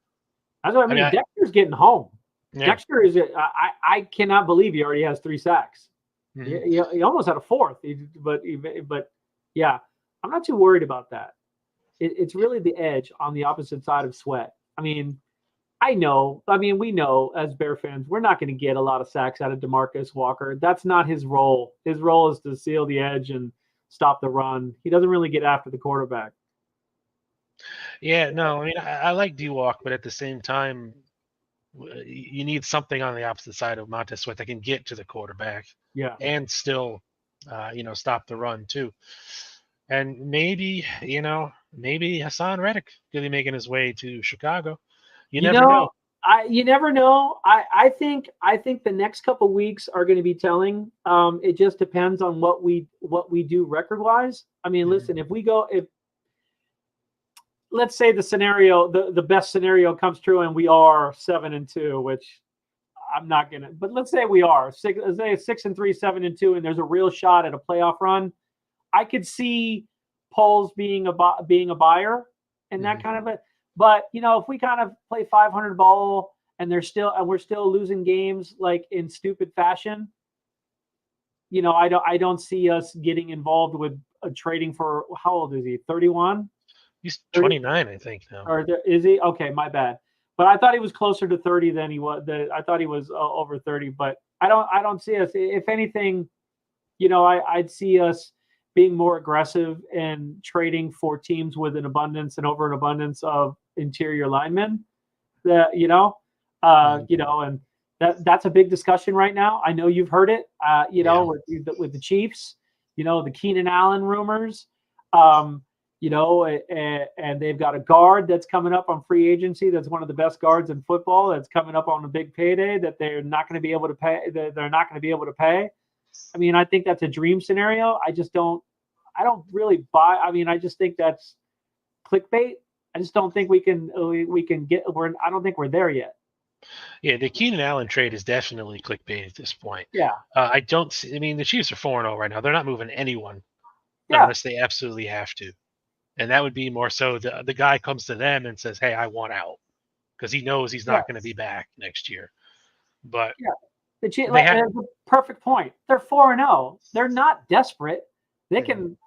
That's what I mean. I- Dexter's getting home. yeah. Dexter is. I cannot believe he already has 3 sacks. Mhm. He almost had a 4th, but yeah, I'm not too worried about that. It's really the edge on the opposite side of Sweat. I know. We know as Bear fans, we're not going to get a lot of sacks out of DeMarcus Walker. That's not his role. His role is to seal the edge and stop the run. He doesn't really get after the quarterback. Yeah, no, I like D-Walk, but at the same time, you need something on the opposite side of Montez Sweat that can get to the quarterback Yeah. and still, stop the run too. And maybe Hassan Reddick could be making his way to Chicago. You never know. You never know. I think the next couple of weeks are going to be telling. It just depends on what we do record wise. Listen, if let's say the scenario, the best scenario comes true and we are 7-2, which I'm not gonna. But let's say we are 6-3, 7-2, and there's a real shot at a playoff run. I could see Poles being a buyer and that kind of a. But if we kind of play 500 ball and we're still losing games like in stupid fashion, I don't see us getting involved with trading for. How old is he? 31. He's 29, I think now. Or is he? Okay, my bad. But I thought he was closer to 30 than he was. I thought he was over 30. But I don't see us. If anything, I'd see us being more aggressive and trading for teams with an abundance and over an abundance of interior linemen. And that's a big discussion right now. I know you've heard it. With the Chiefs, the Keenan Allen rumors. And they've got a guard that's coming up on free agency. That's one of the best guards in football. That's coming up on a big payday that they're not going to be able to pay. They're not going to be able to pay. I think that's a dream scenario. I don't really buy. I just think that's clickbait. I just don't think we can get. I don't think we're there yet. Yeah, the Keenan Allen trade is definitely clickbait at this point. Yeah. I don't see. The Chiefs are 4-0 right now. They're not moving anyone Yeah. unless they absolutely have to. And that would be more so the guy comes to them and says, "Hey, I want out," because he knows he's not going to be back next year. But that's a perfect point. They're 4-0. They're not desperate. They can.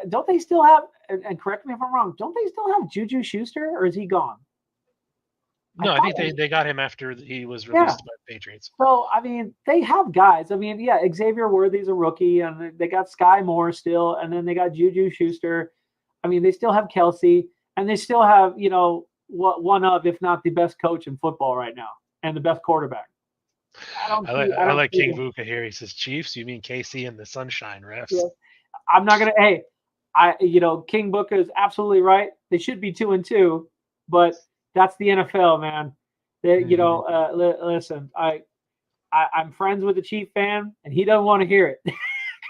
Don't they still have? And correct me if I'm wrong. Don't they still have Juju Schuster, or is he gone? No, I think they got him after he was released by the Patriots. So they have guys. Xavier Worthy's a rookie, and they got Sky Moore still, and then they got Juju Schuster. They still have Kelsey, and they still have, one of, if not the best coach in football right now, and the best quarterback. I like King Vuka here. He says, "Chiefs, you mean KC and the Sunshine refs?" Yeah. I'm not gonna. Hey, King Booker is absolutely right. They should be 2-2, but that's the NFL, man. Listen, I'm friends with the Chief fan, and he doesn't want to hear it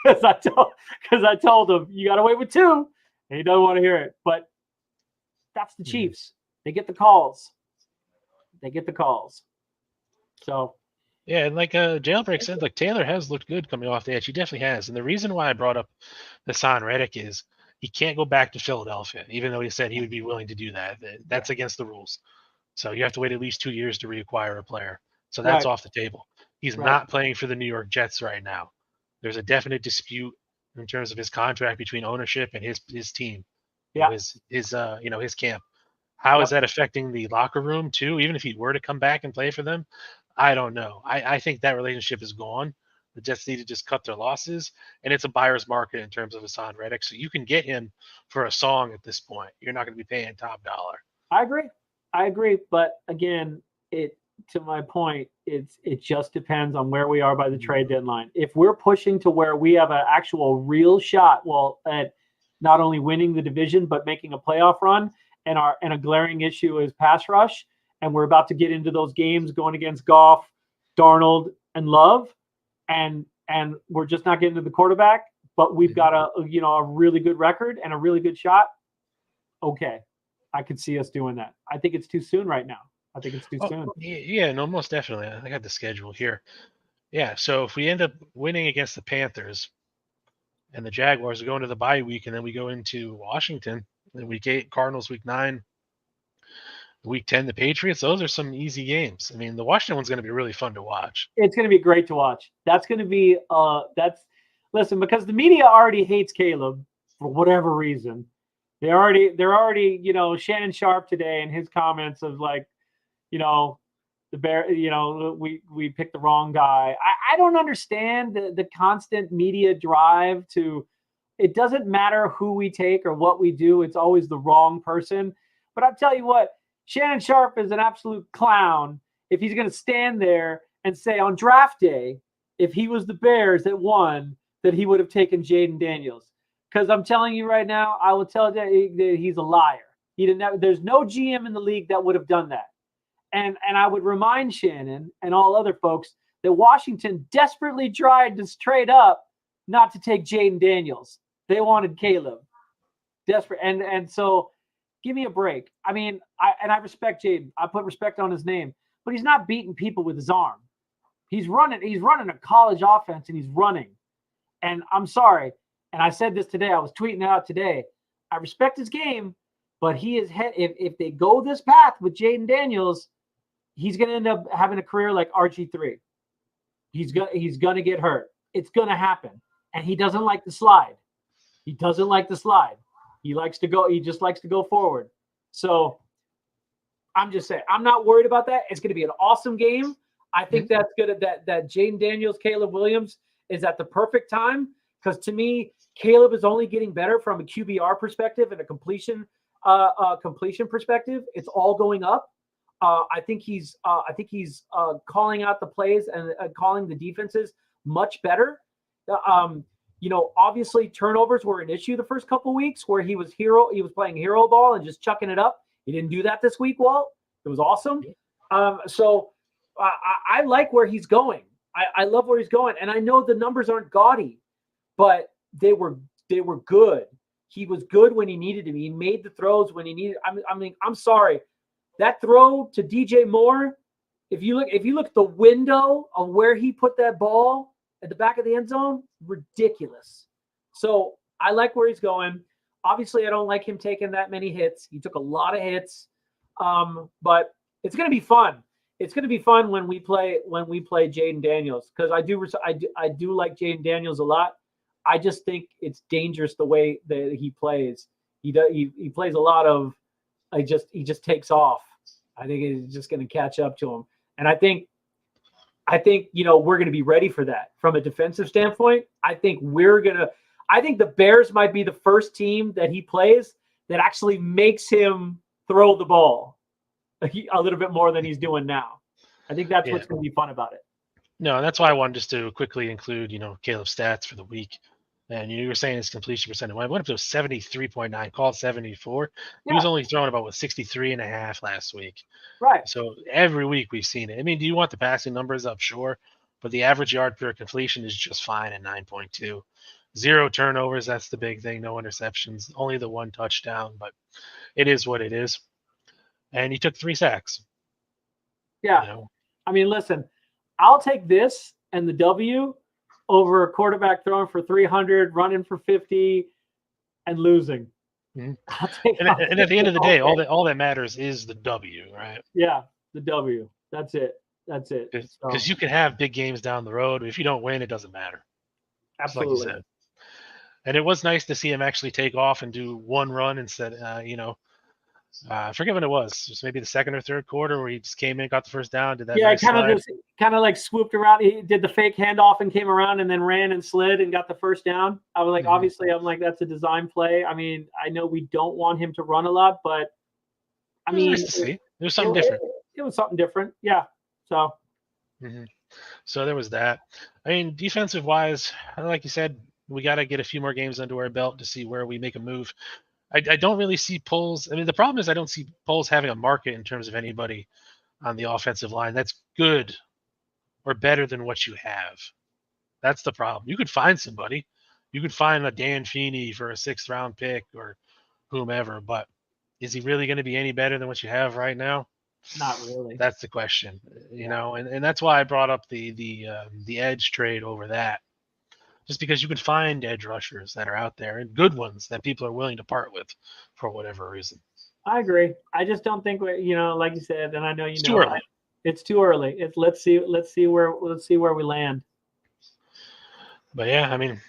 because I told him you got to wait with 2, and he doesn't want to hear it. But that's the Chiefs. They get the calls. So. Yeah, and like Jailbreak said, like Taylor has looked good coming off the edge. He definitely has. And the reason why I brought up Hassan Reddick is he can't go back to Philadelphia, even though he said he would be willing to do that. That's against the rules. So you have to wait at least 2 years to reacquire a player. So that's off the table. He's not playing for the New York Jets right now. There's a definite dispute in terms of his contract between ownership and his team. Yeah. His camp. How is that affecting the locker room too? Even if he were to come back and play for them, I don't know. I think that relationship is gone. The Jets need to just cut their losses, and it's a buyer's market in terms of Hassan Reddick. So you can get him for a song at this point. You're not going to be paying top dollar. I agree. But again, to my point, it just depends on where we are by the trade deadline. If we're pushing to where we have an actual real shot, at not only winning the division but making a playoff run, and a glaring issue is pass rush, and we're about to get into those games going against Goff, Darnold, and Love, and we're just not getting to the quarterback, but we've got a really good record and a really good shot. Okay, I could see us doing that. I think it's too soon right now. Soon. Yeah, no, most definitely. I got the schedule here. Yeah, so if we end up winning against the Panthers and the Jaguars, we go into the bye week, and then we go into Washington, and week 8, Cardinals, week 9, week 10, the Patriots. Those are some easy games. I mean, the Washington one's going to be really fun to watch. It's going to be great to watch. That's going to be listen, because the media already hates Caleb for whatever reason. They're already Shannon Sharp today and his comments of like, the Bear, we picked the wrong guy. I don't understand the constant media drive to. It doesn't matter who we take or what we do. It's always the wrong person. But I'll tell you what, Shannon Sharp is an absolute clown if he's going to stand there and say on draft day, if he was the Bears that won, that he would have taken Jaden Daniels. Because I'm telling you right now, I will tell you that he's a liar. He didn't have, there's no GM in the league that would have done that. And I would remind Shannon and all other folks that Washington desperately tried to trade up not to take Jaden Daniels. They wanted Caleb. Desperate. And so give me a break. I mean, I respect Jaden. I put respect on his name, but he's not beating people with his arm. He's running a college offense and he's running. And I'm sorry. And I said this today. I was tweeting out today. I respect his game, but he is if they go this path with Jaden Daniels, he's going to end up having a career like RG3. He's going to get hurt. It's going to happen. And he doesn't like the slide. He just likes to go forward. So I'm just saying, I'm not worried about that. It's going to be an awesome game. I think that's good that Jaden Daniels, Caleb Williams is at the perfect time. Because to me, Caleb is only getting better from a QBR perspective and a completion perspective. It's all going up. I think he's calling out the plays and calling the defenses much better. Obviously turnovers were an issue the first couple weeks where he was playing hero ball and just chucking it up. He didn't do that this week, Walt. It was awesome. So I like where he's going. I love where he's going. And I know the numbers aren't gaudy, but they were good. He was good when he needed to be. He made the throws when he needed. I mean, I'm sorry. That throw to DJ Moore, if you look at the window of where he put that ball at the back of the end zone, ridiculous. So I like where he's going. Obviously, I don't like him taking that many hits. He took a lot of hits, but it's going to be fun. It's going to be fun when we play Jaden Daniels because I do like Jaden Daniels a lot. I just think it's dangerous the way that he plays. He plays a lot of. He just takes off. I think he's just going to catch up to him, and I think we're going to be ready for that from a defensive standpoint. I think the Bears might be the first team that he plays that actually makes him throw the ball a little bit more than he's doing now. I think that's what's going to be fun about it. No, that's why I wanted just to quickly include, Caleb's stats for the week. And you were saying his completion percentage went up to 73.9, called 74. He Yeah. was only throwing about 63.5 last week. Right. So every week we've seen it. I mean, do you want the passing numbers up? Sure. But the average yard per completion is just fine at 9.2. 0 turnovers, that's the big thing. No interceptions, only the 1 touchdown, but it is what it is. And he took 3 sacks. Yeah. You know? I mean, listen, I'll take this and the W over a quarterback throwing for 300, running for 50, and losing. Mhm. I'll take, And, I'll and take at the end of the day, all all that matters is the W, right? Yeah, the W. That's it. That's it. Because So, you can have big games down the road. If you don't win, it doesn't matter. Just like you absolutely. said. And it was nice to see him actually take off and do one run instead. I forget when it was. It was maybe the second or third quarter where he just came in, got the first down, did that Yeah, nice slide. kind of like swooped around. He did the fake handoff and came around and then ran and slid and got the first down. I was like, Mhm. obviously, I'm like, that's a design play. I mean, I know we don't want him to run a lot, but I It was mean, nice to see. It was it, something different. it was something different. Yeah. So, Mhm. So there was that. I mean, defensive wise, like you said, we got to get a few more games under our belt to see where we make a move. I don't really see Poles. I mean, the problem is I don't see Poles having a market in terms of anybody on the offensive line that's good or better than what you have. That's the problem. You could find somebody. You could find a Dan Feeney for a 6th-round pick or whomever, but is he really going to be any better than what you have right now? not really. That's the question, and that's why I brought up the edge trade over that, just because you can find edge rushers that are out there and good ones that people are willing to part with for whatever reason. I agree. I just don't think like you said, and I know It's too early. it's too early. Let's see where we land. But yeah, I mean,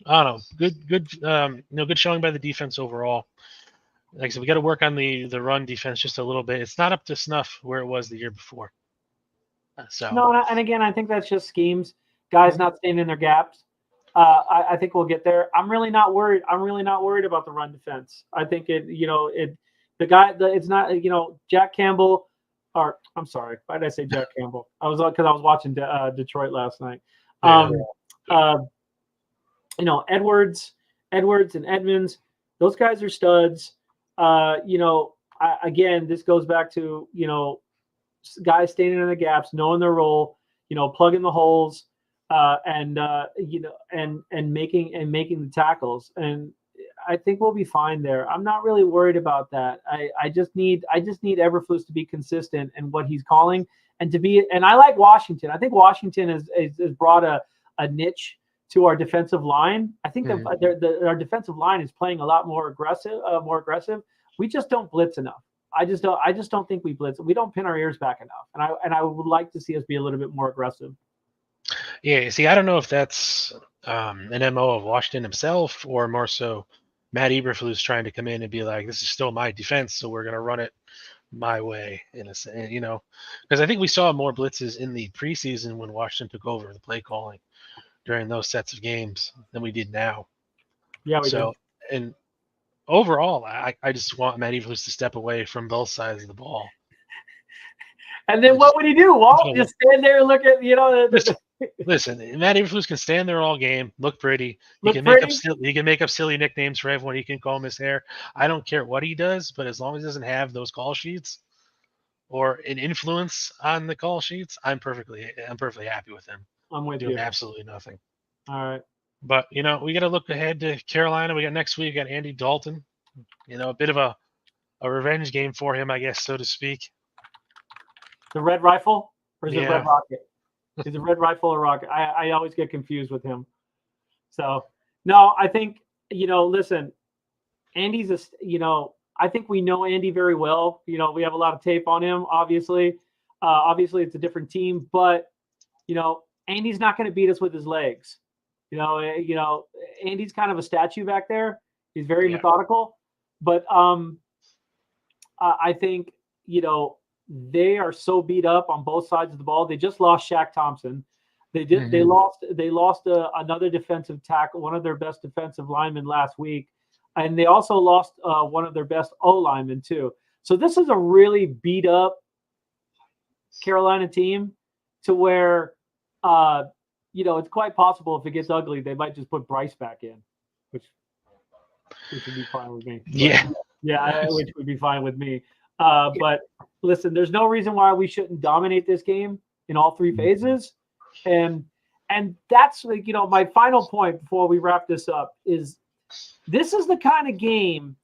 I don't know. Good showing by the defense overall. Like I said, we got to work on the run defense just a little bit. It's not up to snuff where it was the year before. So No, and again, I think that's just schemes. Guys not staying in their gaps. I think we'll get there. I'm really not worried. I'm really not worried about the run defense. I think it's not Jack Campbell, or I'm sorry, why did I say Jack Campbell? I was watching Detroit last night. Edwards and Edmonds, those guys are studs. Again, this goes back to guys standing in the gaps, knowing their role, plugging the holes, and making the tackles. And I think we'll be fine there. I'm not really worried about that. I just need Eberflus to be consistent in what he's calling and to be. And I like Washington. I think Washington has brought a niche to our defensive line. I think our defensive line is playing a lot more aggressive. We just don't blitz enough. I just don't think we blitz. We don't pin our ears back enough. And I would like to see us be a little bit more aggressive. Yeah, see, I don't know if that's an MO of Washington himself or more so Matt Eberflus trying to come in and be like, this is still my defense, so we're going to run it my way, because I think we saw more blitzes in the preseason when Washington took over the play calling during those sets of games than we did now. Yeah, we did. And overall, I just want Matt Eberflus to step away from both sides of the ball. And then what would he do, Walt? Just stand there and look at Listen, Matt Eberflus can stand there all game, look pretty. He can make up silly nicknames for everyone. He can comb his hair. I don't care what he does, but as long as he doesn't have those call sheets or an influence on the call sheets, I'm perfectly happy with him. I'm with doing you. absolutely nothing. All right. But we got to look ahead to Carolina. We got next week. We got Andy Dalton. A bit of a revenge game for him, I guess, so to speak. The Red Rifle or is it Red Rocket? Is it Red Rifle or Rocket? I always get confused with him. So no, I think listen, Andy's I think we know Andy very well. We have a lot of tape on him. Obviously, it's a different team, but Andy's not going to beat us with his legs. Andy's kind of a statue back there. He's very methodical, but I think they are so beat up on both sides of the ball. They just lost Shaq Thompson. They did. Mm-hmm. They lost another defensive tackle, one of their best defensive linemen last week, and they also lost one of their best O linemen too. So this is a really beat up Carolina team, to where it's quite possible if it gets ugly, they might just put Bryce back in, which would be fine with me. Yeah. Which would be fine with me. But listen, there's no reason why we shouldn't dominate this game in all three phases. And that's like, my final point before we wrap this up is this is the kind of game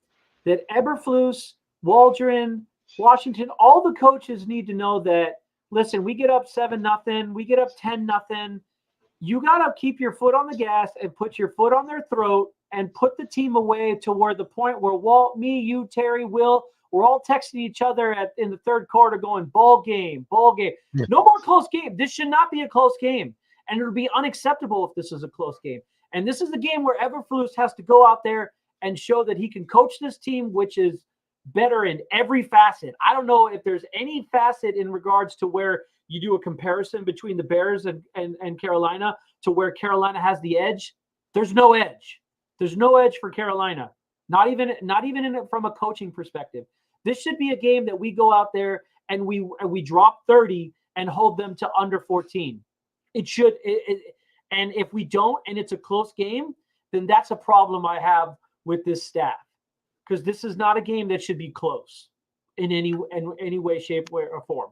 that Eberflus, Waldron, Washington, all the coaches need to know that, listen, we get up 7-0, we get up 10-0. You got to keep your foot on the gas and put your foot on their throat and put the team away to where the point where Walt, me, you, Terry, Will, we're all texting each other in the third quarter going, ball game. Yeah. No more close game. This should not be a close game. And it'll be unacceptable if this is a close game. And this is the game where Eberflus has to go out there and show that he can coach this team, which is better in every facet. I don't know if there's any facet in regards to where you do a comparison between the Bears and Carolina to where Carolina has the edge. There's no edge. There's no edge for Carolina. Not even in it from a coaching perspective. This should be a game that we go out there and we drop 30 and hold them to under 14. It should. And if we don't, and it's a close game, then that's a problem I have with this staff, because this is not a game that should be close in any way, shape, or form.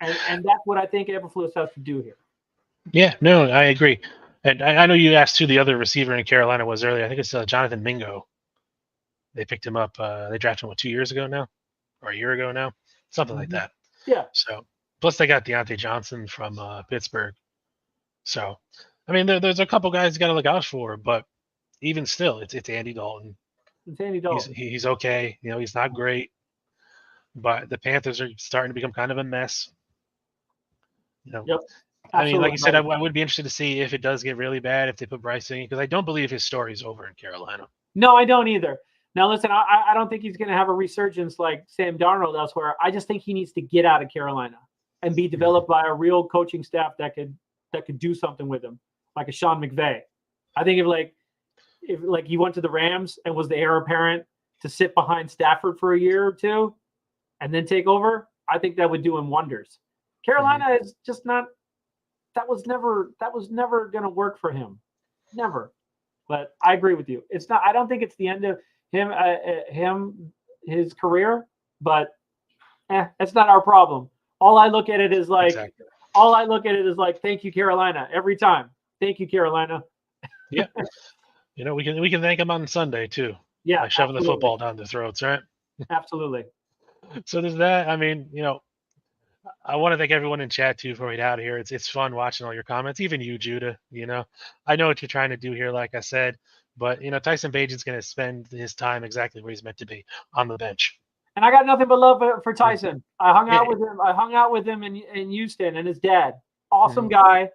And that's what I think Eberflus has to do here. Yeah, no, I agree. And I know you asked who the other receiver in Carolina was earlier. I think it's Jonathan Mingo. They picked him up. They drafted him 2 years ago now, or a year ago now, something like that. Yeah. So plus they got Deontay Johnson from Pittsburgh. So I mean, there's a couple guys you got to look out for, but even still, it's Andy Dalton. It's Andy Dalton. He's okay. He's not great, but the Panthers are starting to become kind of a mess. Yep. I mean, like you said, I would be interested to see if it does get really bad if they put Bryce in, because I don't believe his story's over in Carolina. No, I don't either. Now, listen, I don't think he's going to have a resurgence like Sam Darnold elsewhere. I just think he needs to get out of Carolina and be developed by a real coaching staff that could do something with him, like a Sean McVay. I think if he went to the Rams and was the heir apparent to sit behind Stafford for a year or two and then take over, I think that would do him wonders. Carolina is just not. That was never going to work for him. Never. But I agree with you. It's not. I don't think it's the end of his career. But it's not our problem. All I look at it is like. Exactly. All I look at it is like, thank you, Carolina, every time. Thank you, Carolina. Yeah. We can thank them on Sunday too. Yeah. By shoving the football down their throats, right? Absolutely. So there's that. I mean, I want to thank everyone in chat too before we get out of here. It's fun watching all your comments, even you, Judah. I know what you're trying to do here, like I said, but Tyson Bagent's going to spend his time exactly where he's meant to be, on the bench. And I got nothing but love for Tyson. I hung out with him in Houston, and his dad, awesome guy,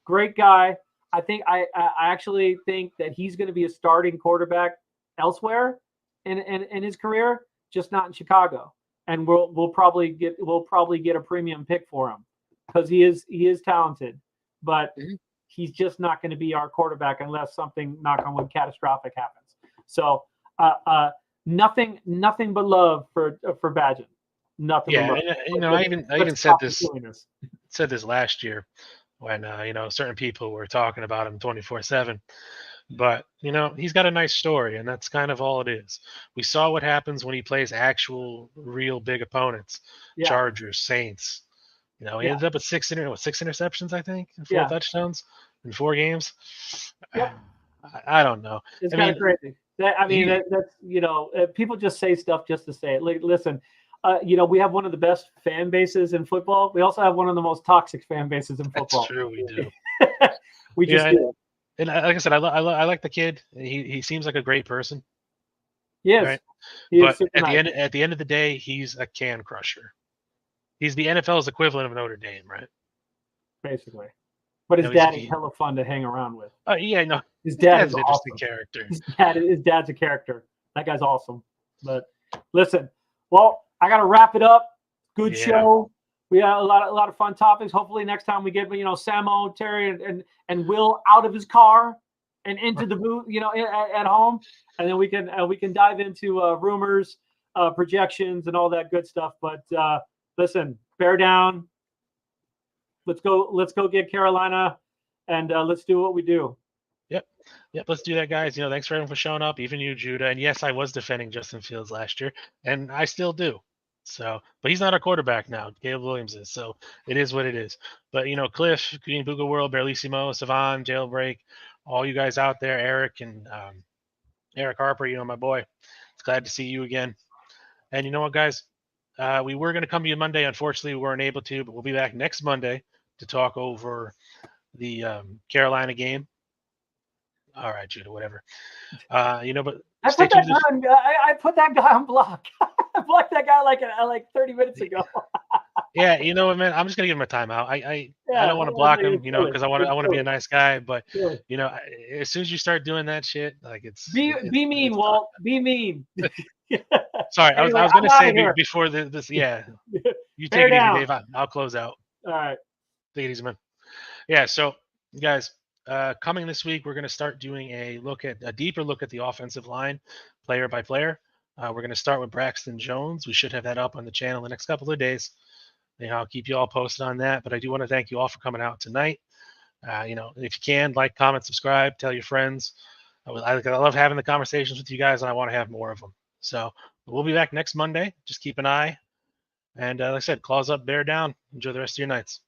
great guy. I actually think that he's going to be a starting quarterback elsewhere in his career, just not in Chicago. And we'll probably get a premium pick for him because he is talented, but he's just not going to be our quarterback unless something, knock on wood, catastrophic happens. So nothing but love for Bagent. Nothing. Yeah, but love. I even said this last year when certain people were talking about him 24/7. But he's got a nice story, and that's kind of all it is. We saw what happens when he plays actual, real big opponents, Chargers, Saints. He ended up with six interceptions, I think, and 4 touchdowns in 4 games. Yeah. I don't know. It's kind of crazy. That's people just say stuff just to say it. Listen, we have one of the best fan bases in football. We also have one of the most toxic fan bases in football. That's true. We do. We just do. And like I said, I like the kid. He seems like a great person. Yes. Right? But at the end of the day, he's a can crusher. He's the NFL's equivalent of Notre Dame, right? Basically. But his dad is hella fun to hang around with. Oh yeah, no. His dad is an awesome. interesting character. His dad's a character. That guy's awesome. But listen, well, I gotta wrap it up. Good show. We had a lot of fun topics. Hopefully next time we get Samo, Terry, and Will out of his car and into the booth, at home, and then we can dive into rumors, projections, and all that good stuff. But listen, bear down. Let's go get Carolina. and let's do what we do. Yep, let's do that, guys. Thanks for everyone for showing up, even you, Judah. And yes, I was defending Justin Fields last year, and I still do. So, but he's not our quarterback now. Caleb Williams is. So it is what it is. But Cliff, Green Booga World, Barlissimo, Savan, Jailbreak, all you guys out there, Eric and Eric Harper, my boy. It's glad to see you again. And you know what, guys? We were going to come to you Monday. Unfortunately, we weren't able to, but we'll be back next Monday to talk over the Carolina game. All right, Judah, whatever. But I stay put that tuned. guy on, I put that guy on block. I blocked that guy like 30 minutes ago. Yeah, you know what, man? I'm just gonna give him a timeout. I don't want to block him, because I want to be a nice guy. But as soon as you start doing that shit, like be mean, Walt. Be mean. Sorry, Anyway, I was gonna say here. before this. Yeah, you Bear take it down. easy, Dave. I'll close out. All right. Take it easy, man. Yeah. So, guys, coming this week, we're gonna start doing a deeper look at the offensive line, player by player. We're gonna start with Braxton Jones. We should have that up on the channel the next couple of days. I'll keep you all posted on that. But I do want to thank you all for coming out tonight. If you can, like, comment, subscribe, tell your friends. I love having the conversations with you guys, and I want to have more of them. So we'll be back next Monday. Just keep an eye. And like I said, claws up, bear down. Enjoy the rest of your nights.